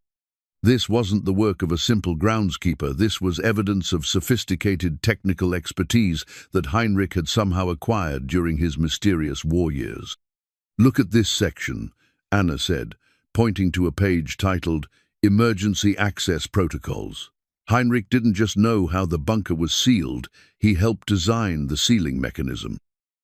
This wasn't the work of a simple groundskeeper. This was evidence of sophisticated technical expertise that Heinrich had somehow acquired during his mysterious war years. "Look at this section," Anna said, pointing to a page titled Emergency Access Protocols. Heinrich didn't just know how the bunker was sealed, he helped design the sealing mechanism.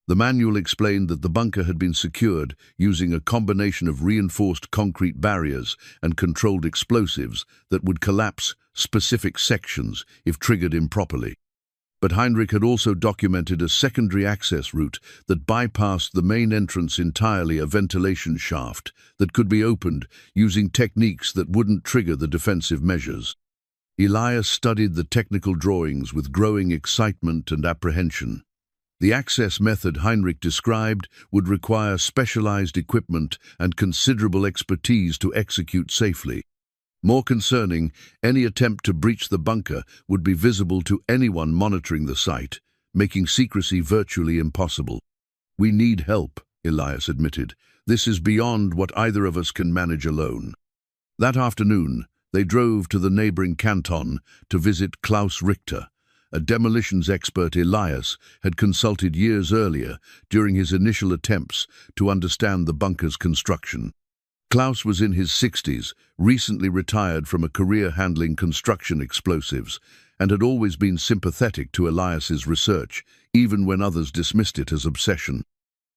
The manual explained that the bunker had been secured using a combination of reinforced concrete barriers and controlled explosives that would collapse specific sections if triggered improperly. But Heinrich had also documented a secondary access route that bypassed the main entrance entirely, a ventilation shaft that could be opened using techniques that wouldn't trigger the defensive measures. Elias studied the technical drawings with growing excitement and apprehension. The access method Heinrich described would require specialized equipment and considerable expertise to execute safely. More concerning, any attempt to breach the bunker would be visible to anyone monitoring the site, making secrecy virtually impossible. "We need help," Elias admitted. "This is beyond what either of us can manage alone." That afternoon, they drove to the neighboring canton to visit Klaus Richter, a demolitions expert Elias had consulted years earlier during his initial attempts to understand the bunker's construction. Klaus was in his 60s, recently retired from a career handling construction explosives, and had always been sympathetic to Elias's research, even when others dismissed it as obsession.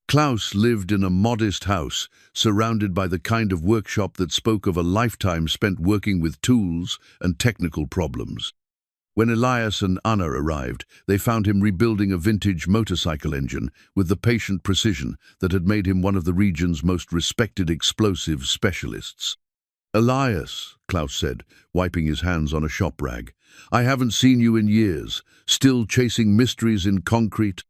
Klaus lived in a modest house, surrounded by the kind of workshop that spoke of a lifetime spent working with tools and technical problems. When Elias and Anna arrived, they found him rebuilding a vintage motorcycle engine with the patient precision that had made him one of the region's most respected explosive specialists. "Elias," Klaus said, wiping his hands on a shop rag, "I haven't seen you in years, still chasing mysteries in concrete."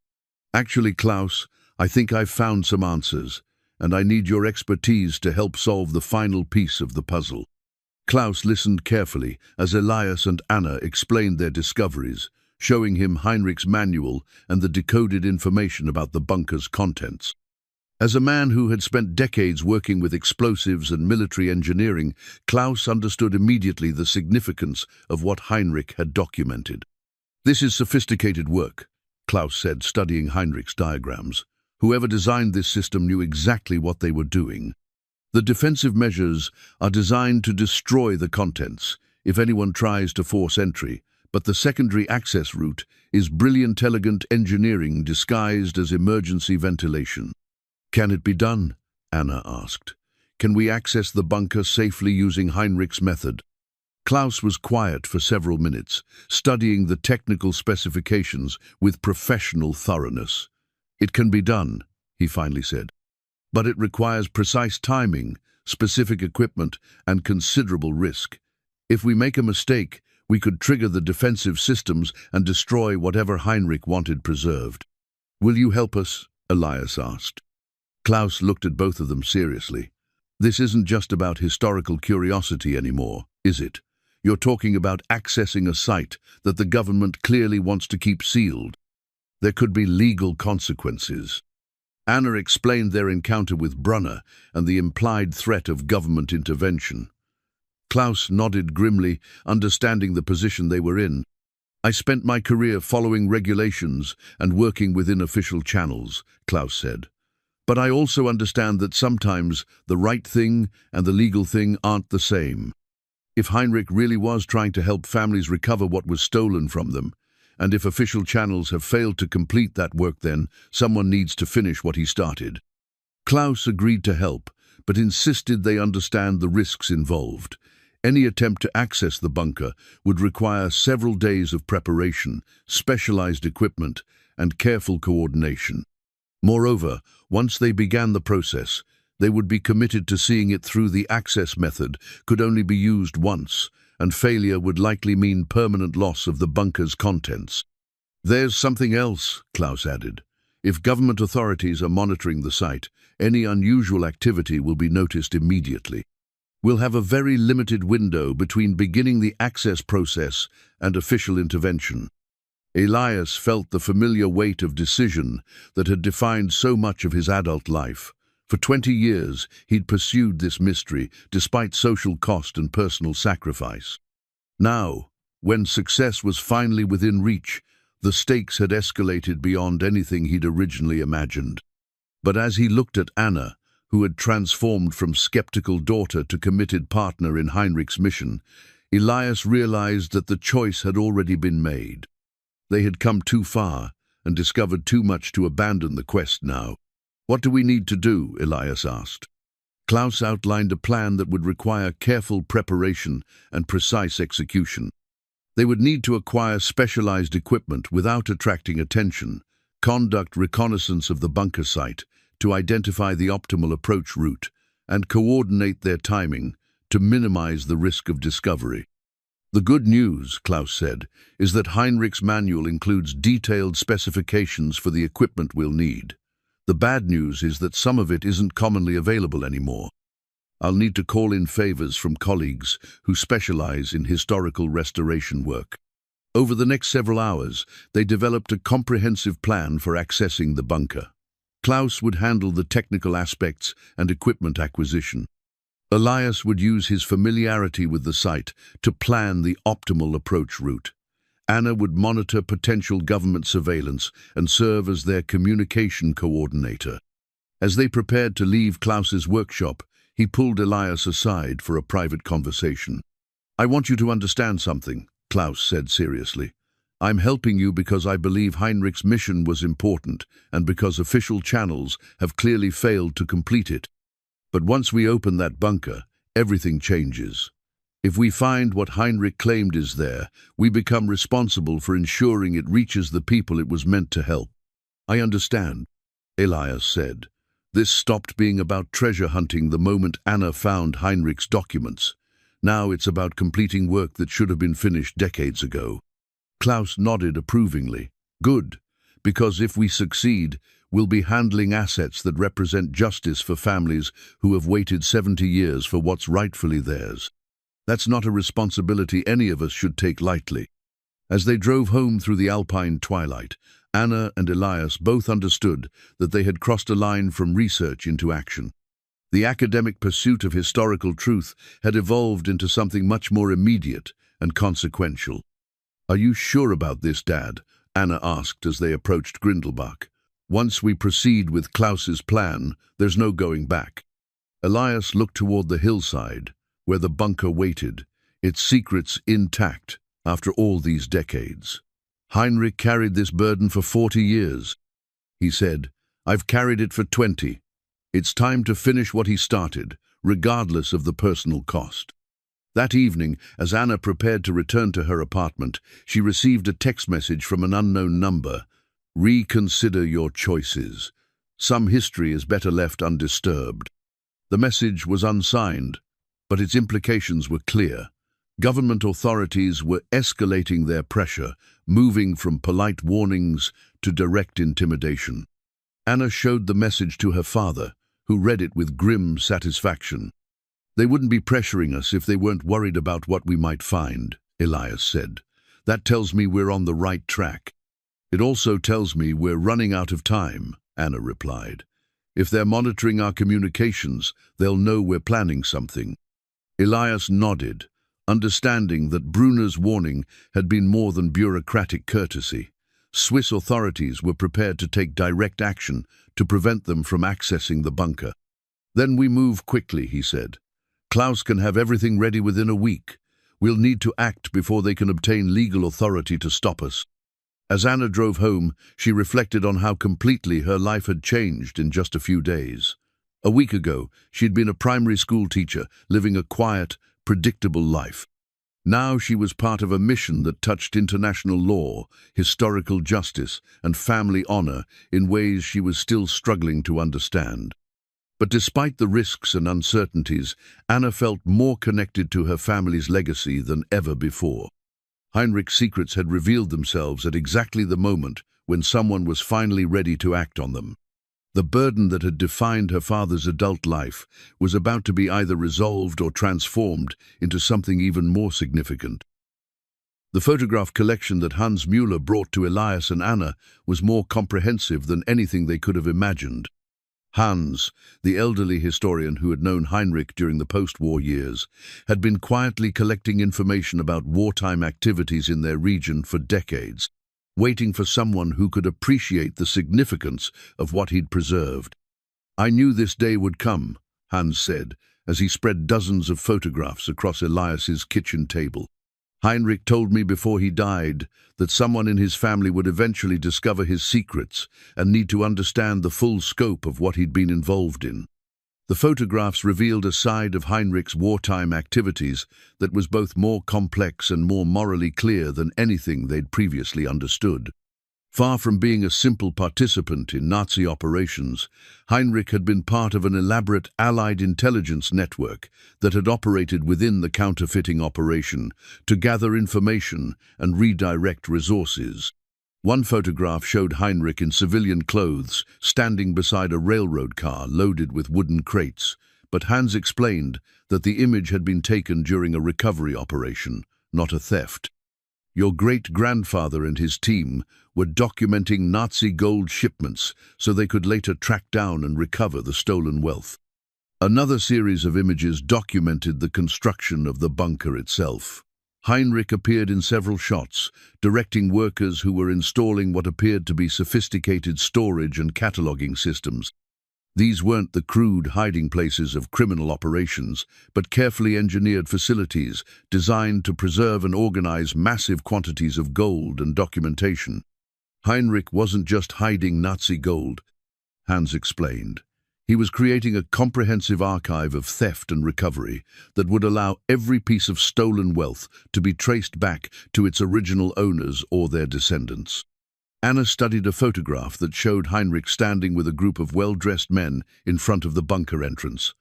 "Actually, Klaus, I think I've found some answers, and I need your expertise to help solve the final piece of the puzzle." Klaus listened carefully as Elias and Anna explained their discoveries, showing him Heinrich's manual and the decoded information about the bunker's contents. As a man who had spent decades working with explosives and military engineering, Klaus understood immediately the significance of what Heinrich had documented. "This is sophisticated work," Klaus said, studying Heinrich's diagrams. "Whoever designed this system knew exactly what they were doing. The defensive measures are designed to destroy the contents if anyone tries to force entry, but the secondary access route is brilliant, elegant engineering disguised as emergency ventilation." "Can it be done?" Anna asked. "Can we access the bunker safely using Heinrich's method?" Klaus was quiet for several minutes, studying the technical specifications with professional thoroughness. "It can be done," he finally said. "But it requires precise timing, specific equipment, and considerable risk. If we make a mistake, we could trigger the defensive systems and destroy whatever Heinrich wanted preserved." "Will you help us?" Elias asked. Klaus looked at both of them seriously. "This isn't just about historical curiosity anymore, is it? You're talking about accessing a site that the government clearly wants to keep sealed. There could be legal consequences." Anna explained their encounter with Brunner and the implied threat of government intervention. Klaus nodded grimly, understanding the position they were in. "I spent my career following regulations and working within official channels," Klaus said. "But I also understand that sometimes the right thing and the legal thing aren't the same. If Heinrich really was trying to help families recover what was stolen from them, and if official channels have failed to complete that work, then someone needs to finish what he started." Klaus agreed to help, but insisted they understand the risks involved. Any attempt to access the bunker would require several days of preparation, specialized equipment, and careful coordination. Moreover, once they began the process, they would be committed to seeing it through. The access method could only be used once, and failure would likely mean permanent loss of the bunker's contents. "There's something else," Klaus added. "If government authorities are monitoring the site, any unusual activity will be noticed immediately. We'll have a very limited window between beginning the access process and official intervention." Elias felt the familiar weight of decision that had defined so much of his adult life. For 20 years, he'd pursued this mystery, despite social cost and personal sacrifice. Now, when success was finally within reach, the stakes had escalated beyond anything he'd originally imagined. But as he looked at Anna, who had transformed from skeptical daughter to committed partner in Heinrich's mission, Elias realized that the choice had already been made. They had come too far and discovered too much to abandon the quest now. "What do we need to do?" Elias asked. Klaus outlined a plan that would require careful preparation and precise execution. They would need to acquire specialized equipment without attracting attention, conduct reconnaissance of the bunker site to identify the optimal approach route, and coordinate their timing to minimize the risk of discovery. The good news, Klaus said, is that Heinrich's manual includes detailed specifications for the equipment we'll need. The bad news is that some of it isn't commonly available anymore. I'll need to call in favors from colleagues who specialize in historical restoration work. Over the next several hours, they developed a comprehensive plan for accessing the bunker. Klaus would handle the technical aspects and equipment acquisition. Elias would use his familiarity with the site to plan the optimal approach route. Anna would monitor potential government surveillance and serve as their communication coordinator. As they prepared to leave Klaus's workshop, he pulled Elias aside for a private conversation. "I want you to understand something," Klaus said seriously. "I'm helping you because I believe Heinrich's mission was important and because official channels have clearly failed to complete it. But once we open that bunker, everything changes. If we find what Heinrich claimed is there, we become responsible for ensuring it reaches the people it was meant to help." "I understand," Elias said. This stopped being about treasure hunting the moment Anna found Heinrich's documents. Now it's about completing work that should have been finished decades ago. Klaus nodded approvingly. "Good, because if we succeed, we'll be handling assets that represent justice for families who have waited 70 years for what's rightfully theirs. That's not a responsibility any of us should take lightly." As they drove home through the alpine twilight, Anna and Elias both understood that they had crossed a line from research into action. The academic pursuit of historical truth had evolved into something much more immediate and consequential. "Are you sure about this, Dad?" Anna asked as they approached Grindelbach. "Once we proceed with Klaus's plan, there's no going back." Elias looked toward the hillside, where the bunker waited, its secrets intact after all these decades. "Heinrich carried this burden for 40 years. He said, I've carried it for 20. It's time to finish what he started, regardless of the personal cost." That evening, as Anna prepared to return to her apartment, she received a text message from an unknown number. "Reconsider your choices. Some history is better left undisturbed." The message was unsigned, but its implications were clear. Government authorities were escalating their pressure, moving from polite warnings to direct intimidation. Anna showed the message to her father, who read it with grim satisfaction. "They wouldn't be pressuring us if they weren't worried about what we might find," Elias said. "That tells me we're on the right track." "It also tells me we're running out of time," Anna replied. "If they're monitoring our communications, they'll know we're planning something." Elias nodded, understanding that Brunner's warning had been more than bureaucratic courtesy. Swiss authorities were prepared to take direct action to prevent them from accessing the bunker. "Then we move quickly," he said. "Klaus can have everything ready within a week. We'll need to act before they can obtain legal authority to stop us." As Anna drove home, she reflected on how completely her life had changed in just a few days. A week ago, she'd been a primary school teacher, living a quiet, predictable life. Now she was part of a mission that touched international law, historical justice, and family honor in ways she was still struggling to understand. But despite the risks and uncertainties, Anna felt more connected to her family's legacy than ever before. Heinrich's secrets had revealed themselves at exactly the moment when someone was finally ready to act on them. The burden that had defined her father's adult life was about to be either resolved or transformed into something even more significant. The photograph collection that Hans Müller brought to Elias and Anna was more comprehensive than anything they could have imagined. Hans, the elderly historian who had known Heinrich during the post-war years, had been quietly collecting information about wartime activities in their region for decades, waiting for someone who could appreciate the significance of what he'd preserved. "I knew this day would come," Hans said, as he spread dozens of photographs across Elias's kitchen table. "Heinrich told me before he died that someone in his family would eventually discover his secrets and need to understand the full scope of what he'd been involved in. The photographs revealed a side of Heinrich's wartime activities that was both more complex and more morally clear than anything they'd previously understood. Far from being a simple participant in Nazi operations, Heinrich had been part of an elaborate Allied intelligence network that had operated within the counterfeiting operation to gather information and redirect resources. One photograph showed Heinrich in civilian clothes, standing beside a railroad car loaded with wooden crates, but Hans explained that the image had been taken during a recovery operation, not a theft. Your great-grandfather and his team were documenting Nazi gold shipments so they could later track down and recover the stolen wealth. Another series of images documented the construction of the bunker itself. Heinrich appeared in several shots, directing workers who were installing what appeared to be sophisticated storage and cataloging systems. These weren't the crude hiding places of criminal operations, but carefully engineered facilities designed to preserve and organize massive quantities of gold and documentation. Heinrich wasn't just hiding Nazi gold, Hans explained. He was creating a comprehensive archive of theft and recovery that would allow every piece of stolen wealth to be traced back to its original owners or their descendants. Anna studied a photograph that showed Heinrich standing with a group of well-dressed men in front of the bunker entrance.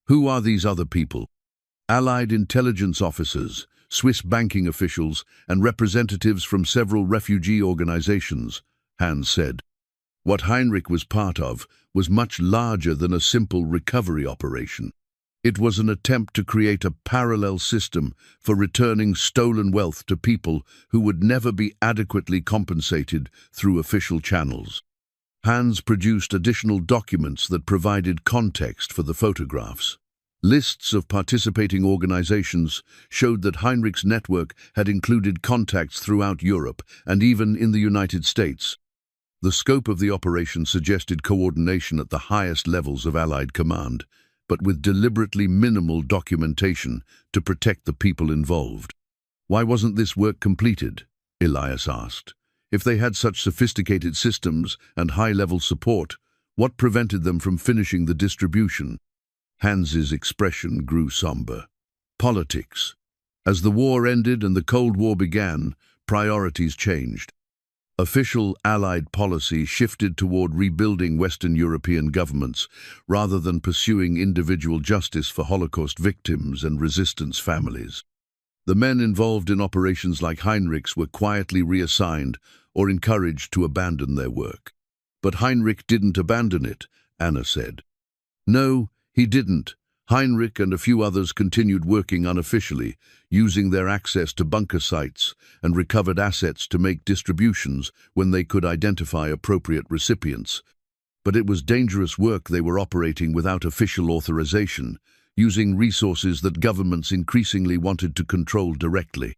Who are these other people? Allied intelligence officers, Swiss banking officials, and representatives from several refugee organizations, Hans said. What Heinrich was part of was much larger than a simple recovery operation. It was an attempt to create a parallel system for returning stolen wealth to people who would never be adequately compensated through official channels. Hans produced additional documents that provided context for the photographs. Lists of participating organizations showed that Heinrich's network had included contacts throughout Europe and even in the United States. The scope of the operation suggested coordination at the highest levels of Allied command, but with deliberately minimal documentation to protect the people involved. Why wasn't this work completed? Elias asked. If they had such sophisticated systems and high-level support, what prevented them from finishing the distribution? Hans's expression grew somber. Politics. As the war ended and the Cold War began, priorities changed. Official Allied policy shifted toward rebuilding Western European governments rather than pursuing individual justice for Holocaust victims and resistance families. The men involved in operations like Heinrich's were quietly reassigned or encouraged to abandon their work. But Heinrich didn't abandon it, Anna said. No, he didn't. Heinrich and a few others continued working unofficially, using their access to bunker sites and recovered assets to make distributions when they could identify appropriate recipients. But it was dangerous work they were operating without official authorization, using resources that governments increasingly wanted to control directly.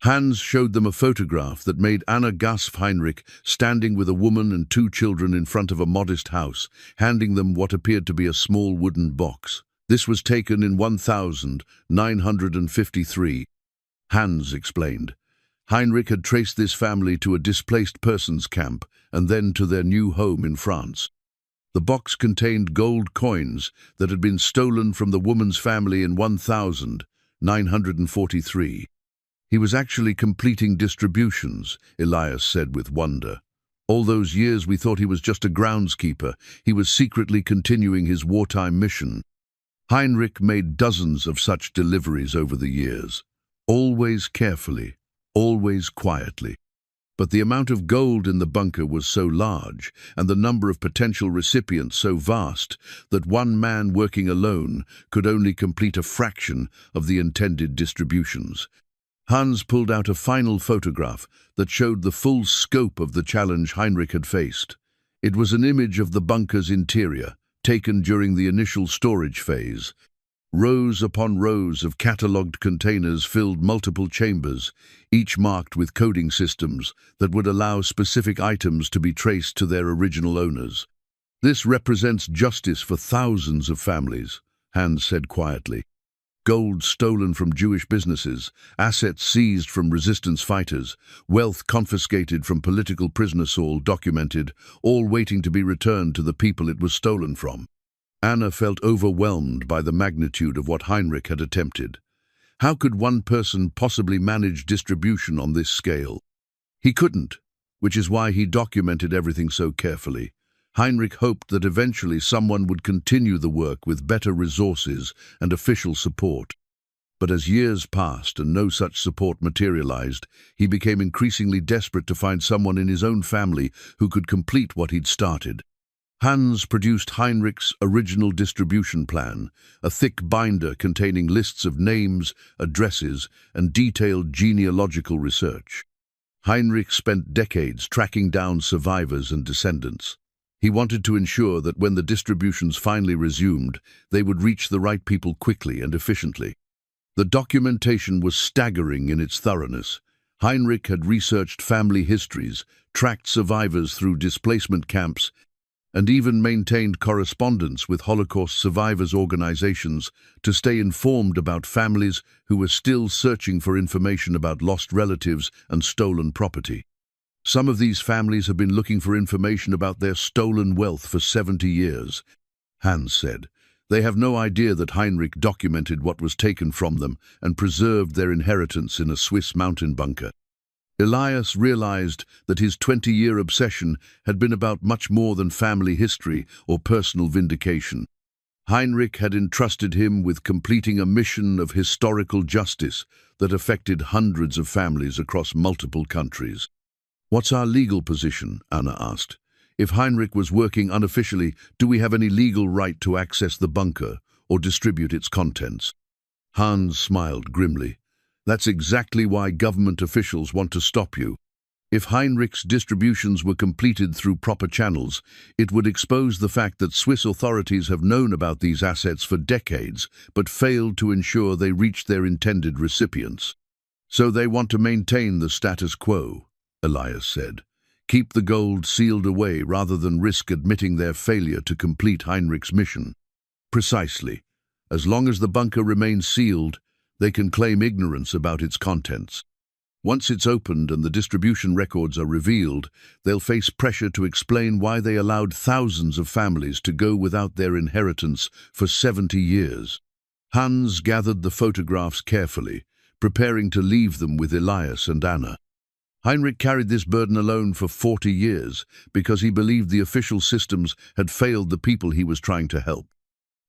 Hans showed them a photograph that made Anna gasp. Heinrich standing with a woman and two children in front of a modest house, handing them what appeared to be a small wooden box. This was taken in 1953. Hans explained. Heinrich had traced this family to a displaced persons camp and then to their new home in France. The box contained gold coins that had been stolen from the woman's family in 1943. He was actually completing distributions, Elias said with wonder. All those years we thought he was just a groundskeeper. He was secretly continuing his wartime mission. Heinrich made dozens of such deliveries over the years, always carefully, always quietly. But the amount of gold in the bunker was so large, and the number of potential recipients so vast, that one man working alone could only complete a fraction of the intended distributions. Hans pulled out a final photograph that showed the full scope of the challenge Heinrich had faced. It was an image of the bunker's interior, taken during the initial storage phase. Rows upon rows of catalogued containers filled multiple chambers, each marked with coding systems that would allow specific items to be traced to their original owners. This represents justice for thousands of families, Hans said quietly. Gold stolen from Jewish businesses, assets seized from resistance fighters, wealth confiscated from political prisoners, all documented, all waiting to be returned to the people it was stolen from. Anna felt overwhelmed by the magnitude of what Heinrich had attempted. How could one person possibly manage distribution on this scale? He couldn't, which is why he documented everything so carefully. Heinrich hoped that eventually someone would continue the work with better resources and official support. But as years passed and no such support materialized, he became increasingly desperate to find someone in his own family who could complete what he'd started. Hans produced Heinrich's original distribution plan, a thick binder containing lists of names, addresses, and detailed genealogical research. Heinrich spent decades tracking down survivors and descendants. He wanted to ensure that when the distributions finally resumed, they would reach the right people quickly and efficiently. The documentation was staggering in its thoroughness. Heinrich had researched family histories, tracked survivors through displacement camps, and even maintained correspondence with Holocaust survivors' organizations to stay informed about families who were still searching for information about lost relatives and stolen property. Some of these families have been looking for information about their stolen wealth for 70 years, Hans said. They have no idea that Heinrich documented what was taken from them and preserved their inheritance in a Swiss mountain bunker. Elias realized that his 20-year obsession had been about much more than family history or personal vindication. Heinrich had entrusted him with completing a mission of historical justice that affected hundreds of families across multiple countries. "What's our legal position?" Anna asked. "If Heinrich was working unofficially, do we have any legal right to access the bunker or distribute its contents?" Hans smiled grimly. "That's exactly why government officials want to stop you. If Heinrich's distributions were completed through proper channels, it would expose the fact that Swiss authorities have known about these assets for decades, but failed to ensure they reached their intended recipients. So they want to maintain the status quo," Elias said. "Keep the gold sealed away rather than risk admitting their failure to complete Heinrich's mission." "Precisely. As long as the bunker remains sealed, they can claim ignorance about its contents. Once it's opened and the distribution records are revealed, they'll face pressure to explain why they allowed thousands of families to go without their inheritance for 70 years. Hans gathered the photographs carefully, preparing to leave them with Elias and Anna. Heinrich carried this burden alone for 40 years because he believed the official systems had failed the people he was trying to help.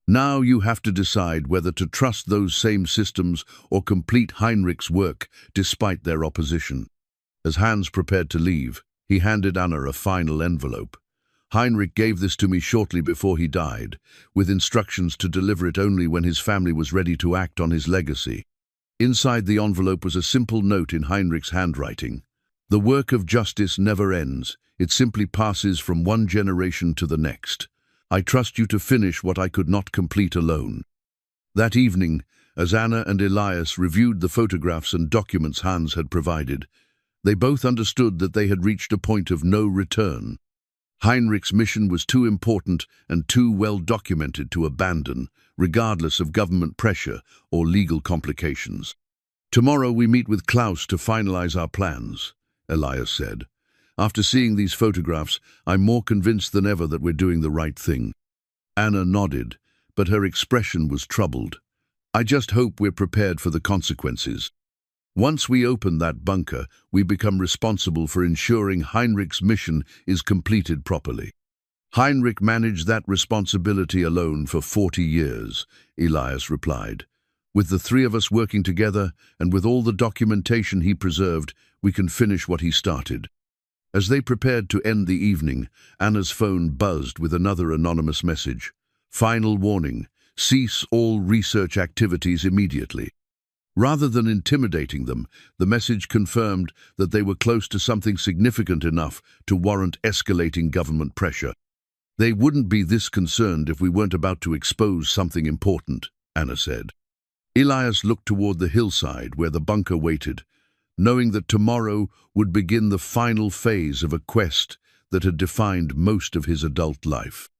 Now you have to decide whether to trust those same systems or complete Heinrich's work despite their opposition. As Hans prepared to leave, he handed Anna a final envelope. "Heinrich gave this to me shortly before he died, with instructions to deliver it only when his family was ready to act on his legacy." Inside the envelope was a simple note in Heinrich's handwriting. "The work of justice never ends. It simply passes from one generation to the next. I trust you to finish what I could not complete alone." That evening, as Anna and Elias reviewed the photographs and documents Hans had provided, they both understood that they had reached a point of no return. Heinrich's mission was too important and too well documented to abandon, regardless of government pressure or legal complications. "Tomorrow we meet with Klaus to finalize our plans," Elias said. "After seeing these photographs, I'm more convinced than ever that we're doing the right thing." Anna nodded, but her expression was troubled. "I just hope we're prepared for the consequences. Once we open that bunker, we become responsible for ensuring Heinrich's mission is completed properly." "Heinrich managed that responsibility alone for 40 years, Elias replied. "With the three of us working together, and with all the documentation he preserved, we can finish what he started." As they prepared to end the evening, Anna's phone buzzed with another anonymous message. "Final warning. Cease all research activities immediately." Rather than intimidating them, the message confirmed that they were close to something significant enough to warrant escalating government pressure. "They wouldn't be this concerned if we weren't about to expose something important," Anna said. Elias looked toward the hillside where the bunker waited, knowing that tomorrow would begin the final phase of a quest that had defined most of his adult life.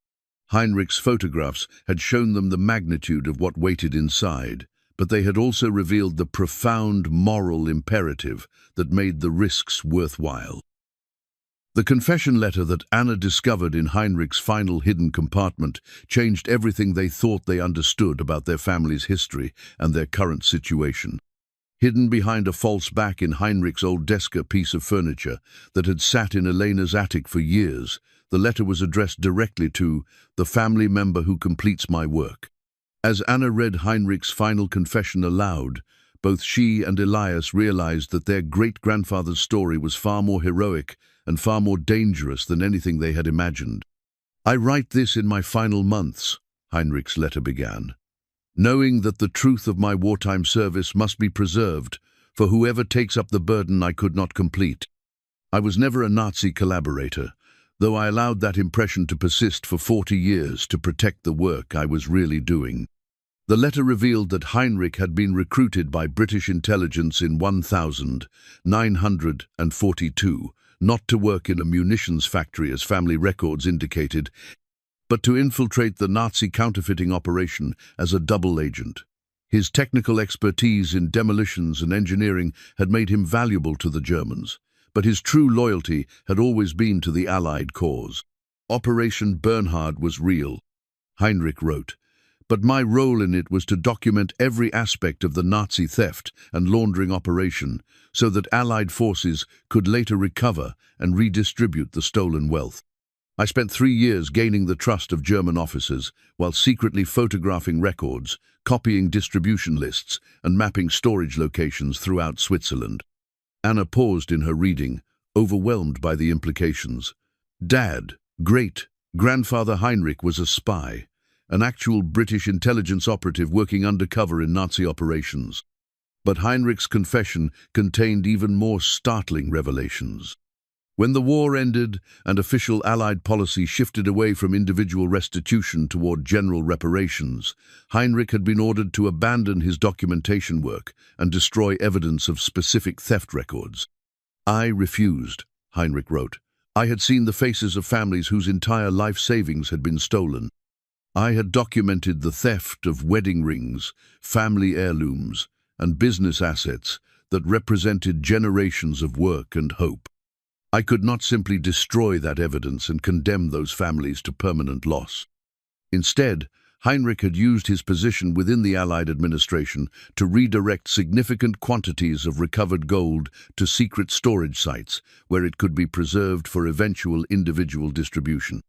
Heinrich's photographs had shown them the magnitude of what waited inside, but they had also revealed the profound moral imperative that made the risks worthwhile. The confession letter that Anna discovered in Heinrich's final hidden compartment changed everything they thought they understood about their family's history and their current situation. Hidden behind a false back in Heinrich's old Deska piece of furniture that had sat in Elena's attic for years, the letter was addressed directly to the family member who completes my work. As Anna read Heinrich's final confession aloud, both she and Elias realized that their great-grandfather's story was far more heroic and far more dangerous than anything they had imagined. "I write this in my final months," Heinrich's letter began, "knowing that the truth of my wartime service must be preserved for whoever takes up the burden I could not complete. I was never a Nazi collaborator, though I allowed that impression to persist for 40 years to protect the work I was really doing." The letter revealed that Heinrich had been recruited by British intelligence in 1942, not to work in a munitions factory as family records indicated, but to infiltrate the Nazi counterfeiting operation as a double agent. His technical expertise in demolitions and engineering had made him valuable to the Germans, but his true loyalty had always been to the Allied cause. "Operation Bernhard was real," Heinrich wrote, "but my role in it was to document every aspect of the Nazi theft and laundering operation so that Allied forces could later recover and redistribute the stolen wealth. I spent 3 years gaining the trust of German officers while secretly photographing records, copying distribution lists, and mapping storage locations throughout Switzerland." Anna paused in her reading, overwhelmed by the implications. Dad, great-grandfather Heinrich was a spy, an actual British intelligence operative working undercover in Nazi operations. But Heinrich's confession contained even more startling revelations. When the war ended and official Allied policy shifted away from individual restitution toward general reparations, Heinrich had been ordered to abandon his documentation work and destroy evidence of specific theft records. "I refused," Heinrich wrote. "I had seen the faces of families whose entire life savings had been stolen. I had documented the theft of wedding rings, family heirlooms, and business assets that represented generations of work and hope. I could not simply destroy that evidence and condemn those families to permanent loss. Instead, Heinrich had used his position within the Allied administration to redirect significant quantities of recovered gold to secret storage sites where it could be preserved for eventual individual distribution.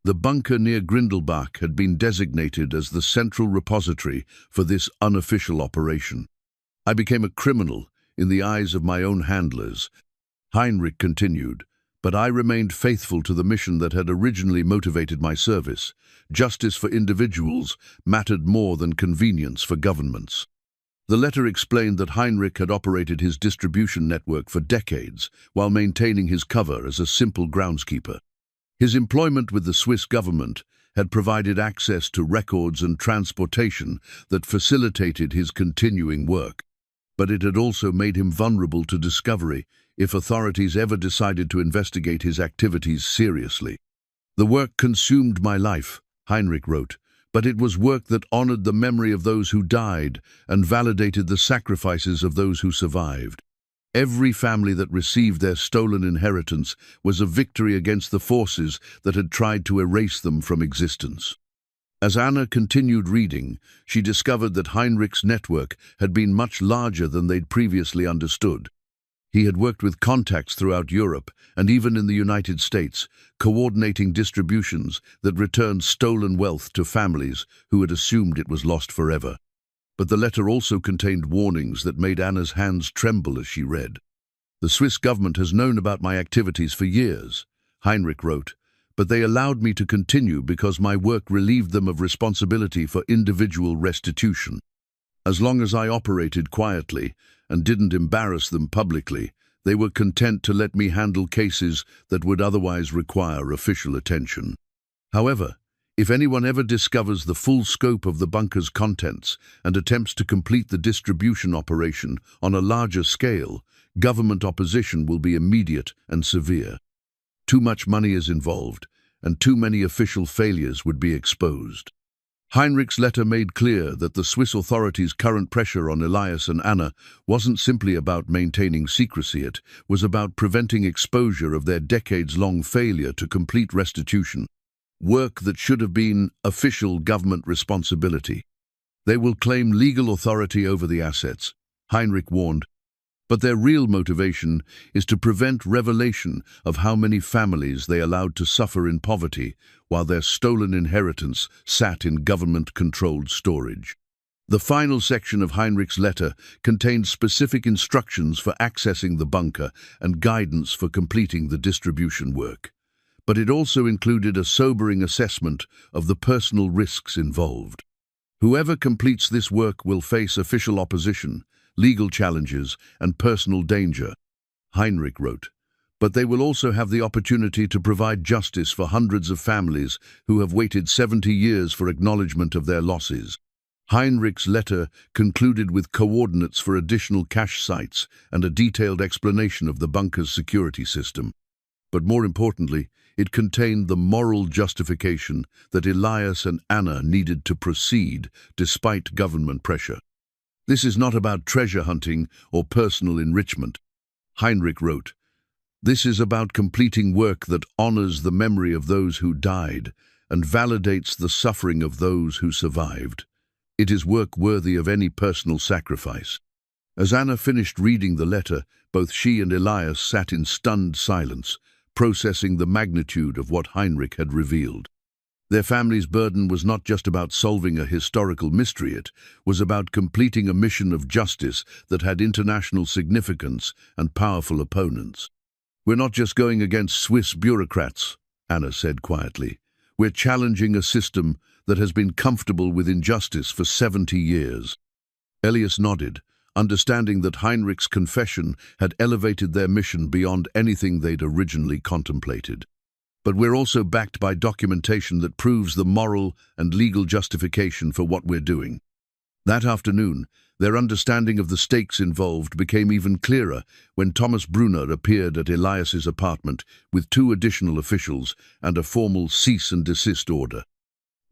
The bunker near Grindelbach had been designated as the central repository for this unofficial operation. I became a criminal in the eyes of my own handlers," Heinrich continued, "but I remained faithful to the mission that had originally motivated my service. Justice for individuals mattered more than convenience for governments." The letter explained that Heinrich had operated his distribution network for decades while maintaining his cover as a simple groundskeeper. His employment with the Swiss government had provided access to records and transportation that facilitated his continuing work, but it had also made him vulnerable to discovery if authorities ever decided to investigate his activities seriously. "The work consumed my life," Heinrich wrote, "but it was work that honored the memory of those who died and validated the sacrifices of those who survived. Every family that received their stolen inheritance was a victory against the forces that had tried to erase them from existence." As Anna continued reading, she discovered that Heinrich's network had been much larger than they'd previously understood. He had worked with contacts throughout Europe and even in the United States, coordinating distributions that returned stolen wealth to families who had assumed it was lost forever. But the letter also contained warnings that made Anna's hands tremble as she read. "The Swiss government has known about my activities for years," Heinrich wrote, "but they allowed me to continue because my work relieved them of responsibility for individual restitution. As long as I operated quietly and didn't embarrass them publicly, they were content to let me handle cases that would otherwise require official attention. However, if anyone ever discovers the full scope of the bunker's contents and attempts to complete the distribution operation on a larger scale, government opposition will be immediate and severe. Too much money is involved, and too many official failures would be exposed." Heinrich's letter made clear that the Swiss authorities' current pressure on Elias and Anna wasn't simply about maintaining secrecy, it was about preventing exposure of their decades-long failure to complete restitution, work that should have been official government responsibility. They will claim legal authority over the assets, Heinrich warned, but their real motivation is to prevent revelation of how many families they allowed to suffer in poverty while their stolen inheritance sat in government-controlled storage. The final section of Heinrich's letter contained specific instructions for accessing the bunker and guidance for completing the distribution work. But it also included a sobering assessment of the personal risks involved. Whoever completes this work will face official opposition, legal challenges, and personal danger, Heinrich wrote. But they will also have the opportunity to provide justice for hundreds of families who have waited 70 years for acknowledgement of their losses. Heinrich's letter concluded with coordinates for additional cache sites and a detailed explanation of the bunker's security system. But more importantly, it contained the moral justification that Elias and Anna needed to proceed despite government pressure. This is not about treasure hunting or personal enrichment, Heinrich wrote. This is about completing work that honors the memory of those who died and validates the suffering of those who survived. It is work worthy of any personal sacrifice. As Anna finished reading the letter, both she and Elias sat in stunned silence, processing the magnitude of what Heinrich had revealed. Their family's burden was not just about solving a historical mystery, it was about completing a mission of justice that had international significance and powerful opponents. We're not just going against Swiss bureaucrats, Anna said quietly. We're challenging a system that has been comfortable with injustice for 70 years. Elias nodded, understanding that Heinrich's confession had elevated their mission beyond anything they'd originally contemplated. But we're also backed by documentation that proves the moral and legal justification for what we're doing. That afternoon, their understanding of the stakes involved became even clearer when Thomas Brunner appeared at Elias's apartment with 2 additional officials and a formal cease and desist order.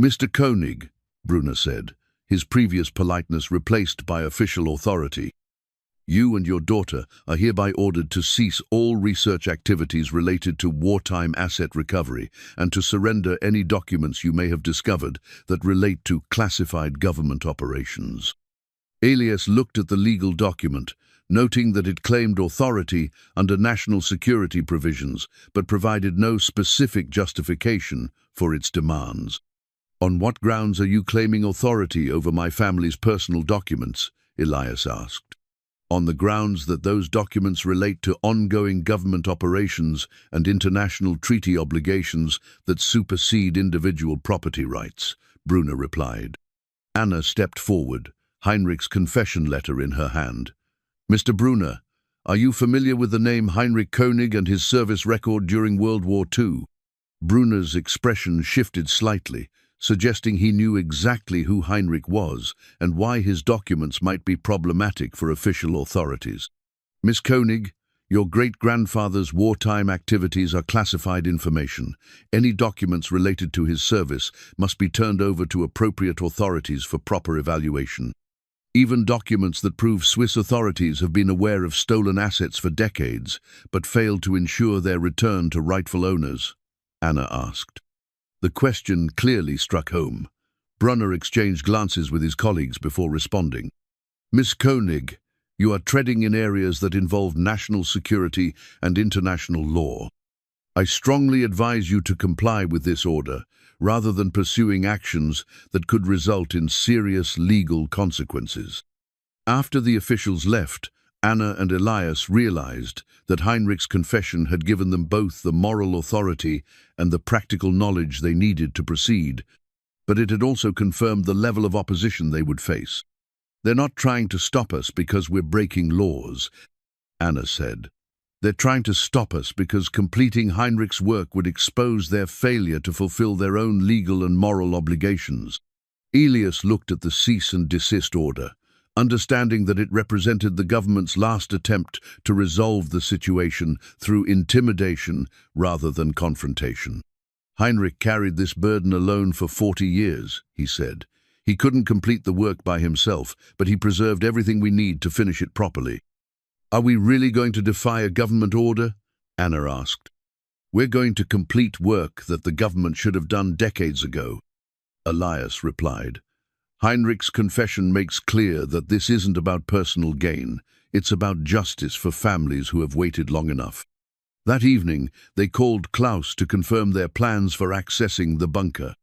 "Mr. Koenig," Brunner said, his previous politeness replaced by official authority. "You and your daughter are hereby ordered to cease all research activities related to wartime asset recovery and to surrender any documents you may have discovered that relate to classified government operations." Elias looked at the legal document, noting that it claimed authority under national security provisions but provided no specific justification for its demands. "On what grounds are you claiming authority over my family's personal documents?" Elias asked. "On the grounds that those documents relate to ongoing government operations and international treaty obligations that supersede individual property rights," Brunner replied. Anna stepped forward, Heinrich's confession letter in her hand. "Mr. Brunner, are you familiar with the name Heinrich Koenig and his service record during World War II?" Brunner's expression shifted slightly, suggesting he knew exactly who Heinrich was and why his documents might be problematic for official authorities. "Miss Koenig, your great-grandfather's wartime activities are classified information. Any documents related to his service must be turned over to appropriate authorities for proper evaluation. Even documents that prove Swiss authorities have been aware of stolen assets for decades, but failed to ensure their return to rightful owners," Anna asked. The question clearly struck home. Brunner exchanged glances with his colleagues before responding. "Miss Koenig, you are treading in areas that involve national security and international law. I strongly advise you to comply with this order, rather than pursuing actions that could result in serious legal consequences." After the officials left, Anna and Elias realized that Heinrich's confession had given them both the moral authority and the practical knowledge they needed to proceed, but it had also confirmed the level of opposition they would face. "They're not trying to stop us because we're breaking laws," Anna said. "They're trying to stop us because completing Heinrich's work would expose their failure to fulfill their own legal and moral obligations." Elias looked at the cease and desist order, understanding that it represented the government's last attempt to resolve the situation through intimidation rather than confrontation. Heinrich carried this burden alone for 40 years, he said. He couldn't complete the work by himself, but he preserved everything we need to finish it properly. Are we really going to defy a government order? Anna asked. We're going to complete work that the government should have done decades ago, Elias replied. Heinrich's confession makes clear that this isn't about personal gain. It's about justice for families who have waited long enough. That evening, they called Klaus to confirm their plans for accessing the bunker.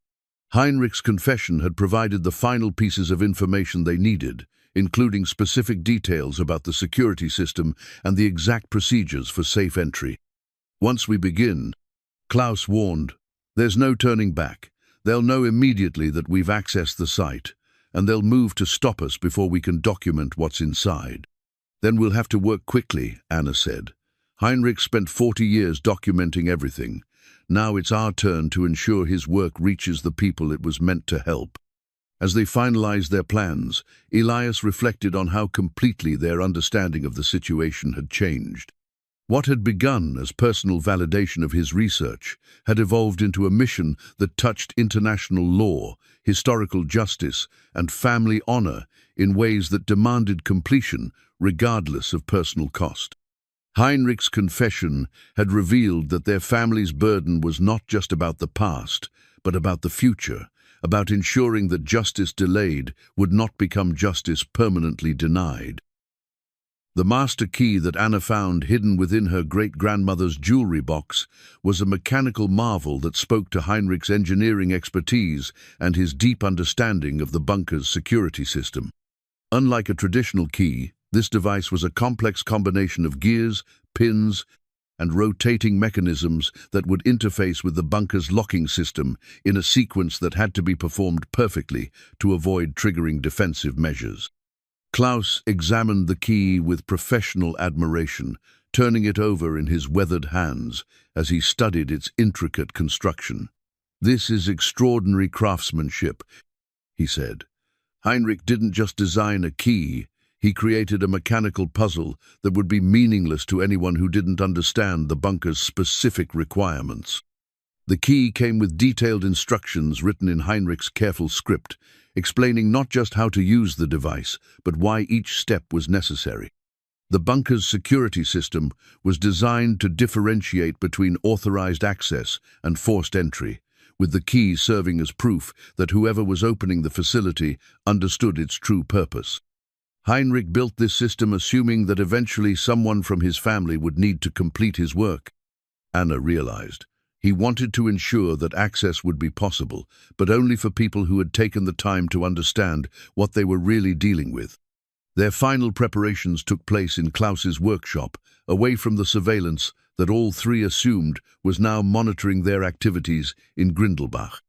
Heinrich's confession had provided the final pieces of information they needed, including specific details about the security system and the exact procedures for safe entry. Once we begin, Klaus warned, there's no turning back. They'll know immediately that we've accessed the site, and they'll move to stop us before we can document what's inside. Then we'll have to work quickly, Anna said. Heinrich spent 40 years documenting everything. Now it's our turn to ensure his work reaches the people it was meant to help. As they finalized their plans, Elias reflected on how completely their understanding of the situation had changed. What had begun as personal validation of his research had evolved into a mission that touched international law, historical justice, and family honor in ways that demanded completion regardless of personal cost. Heinrich's confession had revealed that their family's burden was not just about the past, but about the future, about ensuring that justice delayed would not become justice permanently denied. The master key that Anna found hidden within her great-grandmother's jewelry box was a mechanical marvel that spoke to Heinrich's engineering expertise and his deep understanding of the bunker's security system. Unlike a traditional key, this device was a complex combination of gears, pins, and rotating mechanisms that would interface with the bunker's locking system in a sequence that had to be performed perfectly to avoid triggering defensive measures. Klaus examined the key with professional admiration, turning it over in his weathered hands as he studied its intricate construction. "This is extraordinary craftsmanship," he said. Heinrich didn't just design a key, he created a mechanical puzzle that would be meaningless to anyone who didn't understand the bunker's specific requirements. The key came with detailed instructions written in Heinrich's careful script, explaining not just how to use the device, but why each step was necessary. The bunker's security system was designed to differentiate between authorized access and forced entry, with the key serving as proof that whoever was opening the facility understood its true purpose. Heinrich built this system assuming that eventually someone from his family would need to complete his work. Anna realized. He wanted to ensure that access would be possible, but only for people who had taken the time to understand what they were really dealing with. Their final preparations took place in Klaus's workshop, away from the surveillance that all three assumed was now monitoring their activities in Grindelbach.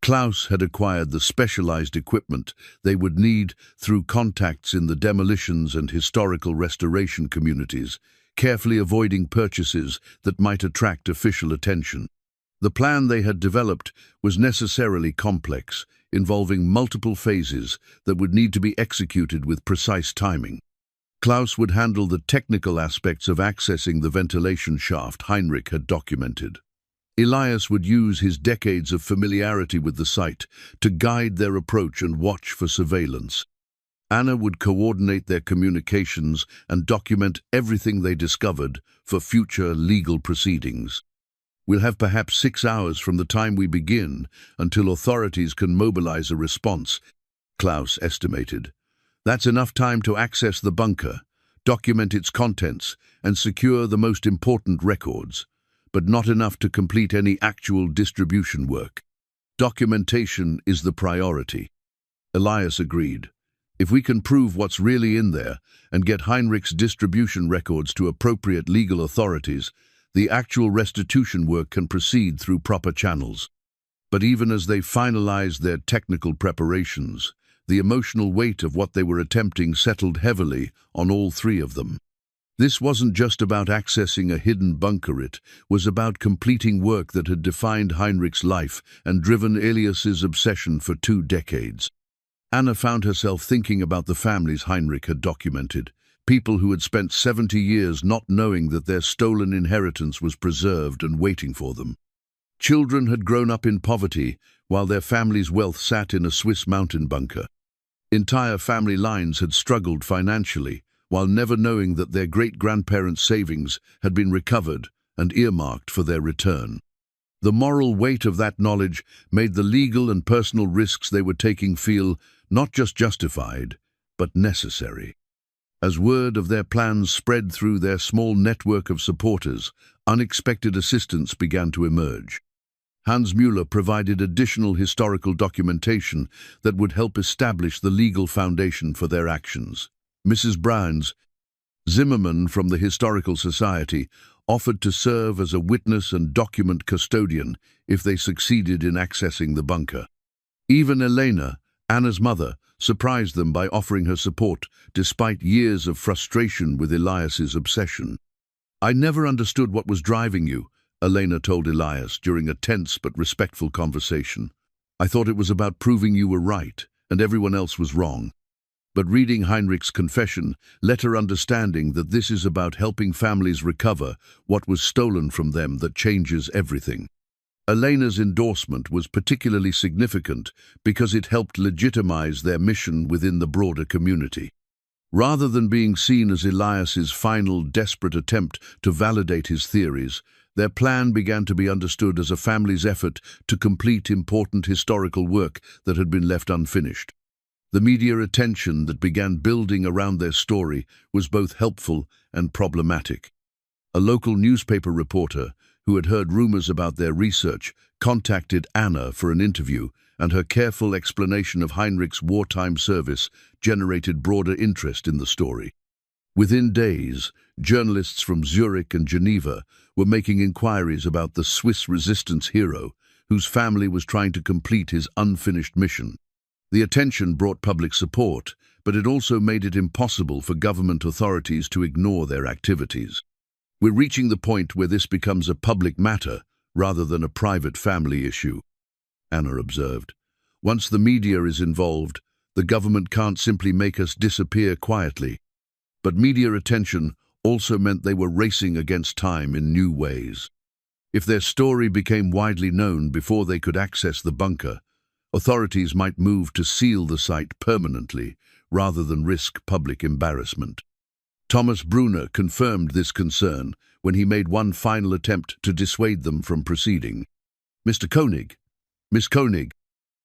Klaus had acquired the specialized equipment they would need through contacts in the demolitions and historical restoration communities, carefully avoiding purchases that might attract official attention. The plan they had developed was necessarily complex, involving multiple phases that would need to be executed with precise timing. Klaus would handle the technical aspects of accessing the ventilation shaft Heinrich had documented. Elias would use his decades of familiarity with the site to guide their approach and watch for surveillance. Anna would coordinate their communications and document everything they discovered for future legal proceedings. We'll have perhaps 6 hours from the time we begin until authorities can mobilize a response, Klaus estimated. That's enough time to access the bunker, document its contents, and secure the most important records, but not enough to complete any actual distribution work. Documentation is the priority. Elias agreed. If we can prove what's really in there and get Heinrich's distribution records to appropriate legal authorities, the actual restitution work can proceed through proper channels. But even as they finalized their technical preparations, the emotional weight of what they were attempting settled heavily on all three of them. This wasn't just about accessing a hidden bunker, it was about completing work that had defined Heinrich's life and driven Elias's obsession for 2 decades. Anna found herself thinking about the families Heinrich had documented, people who had spent 70 years not knowing that their stolen inheritance was preserved and waiting for them. Children had grown up in poverty, while their families' wealth sat in a Swiss mountain bunker. Entire family lines had struggled financially, while never knowing that their great-grandparents' savings had been recovered and earmarked for their return. The moral weight of that knowledge made the legal and personal risks they were taking feel not just justified, but necessary. As word of their plans spread through their small network of supporters, unexpected assistance began to emerge. Hans Müller provided additional historical documentation that would help establish the legal foundation for their actions. Mrs. Browns, Zimmerman from the Historical Society, offered to serve as a witness and document custodian if they succeeded in accessing the bunker. Even Elena, Anna's mother, surprised them by offering her support despite years of frustration with Elias's obsession. "I never understood what was driving you," Elena told Elias during a tense but respectful conversation. "I thought it was about proving you were right and everyone else was wrong." But reading Heinrich's confession let her understanding that this is about helping families recover what was stolen from them that changes everything. Elena's endorsement was particularly significant because it helped legitimize their mission within the broader community. Rather than being seen as Elias's final desperate attempt to validate his theories, their plan began to be understood as a family's effort to complete important historical work that had been left unfinished. The media attention that began building around their story was both helpful and problematic. A local newspaper reporter, who had heard rumors about their research, contacted Anna for an interview, and her careful explanation of Heinrich's wartime service generated broader interest in the story. Within days, journalists from Zurich and Geneva were making inquiries about the Swiss resistance hero, whose family was trying to complete his unfinished mission. The attention brought public support, but it also made it impossible for government authorities to ignore their activities. "We're reaching the point where this becomes a public matter rather than a private family issue," Anna observed. "Once the media is involved, the government can't simply make us disappear quietly." But media attention also meant they were racing against time in new ways. If their story became widely known before they could access the bunker, authorities might move to seal the site permanently rather than risk public embarrassment. Thomas Brunner confirmed this concern when he made one final attempt to dissuade them from proceeding. "Mr. Koenig, Miss Koenig,"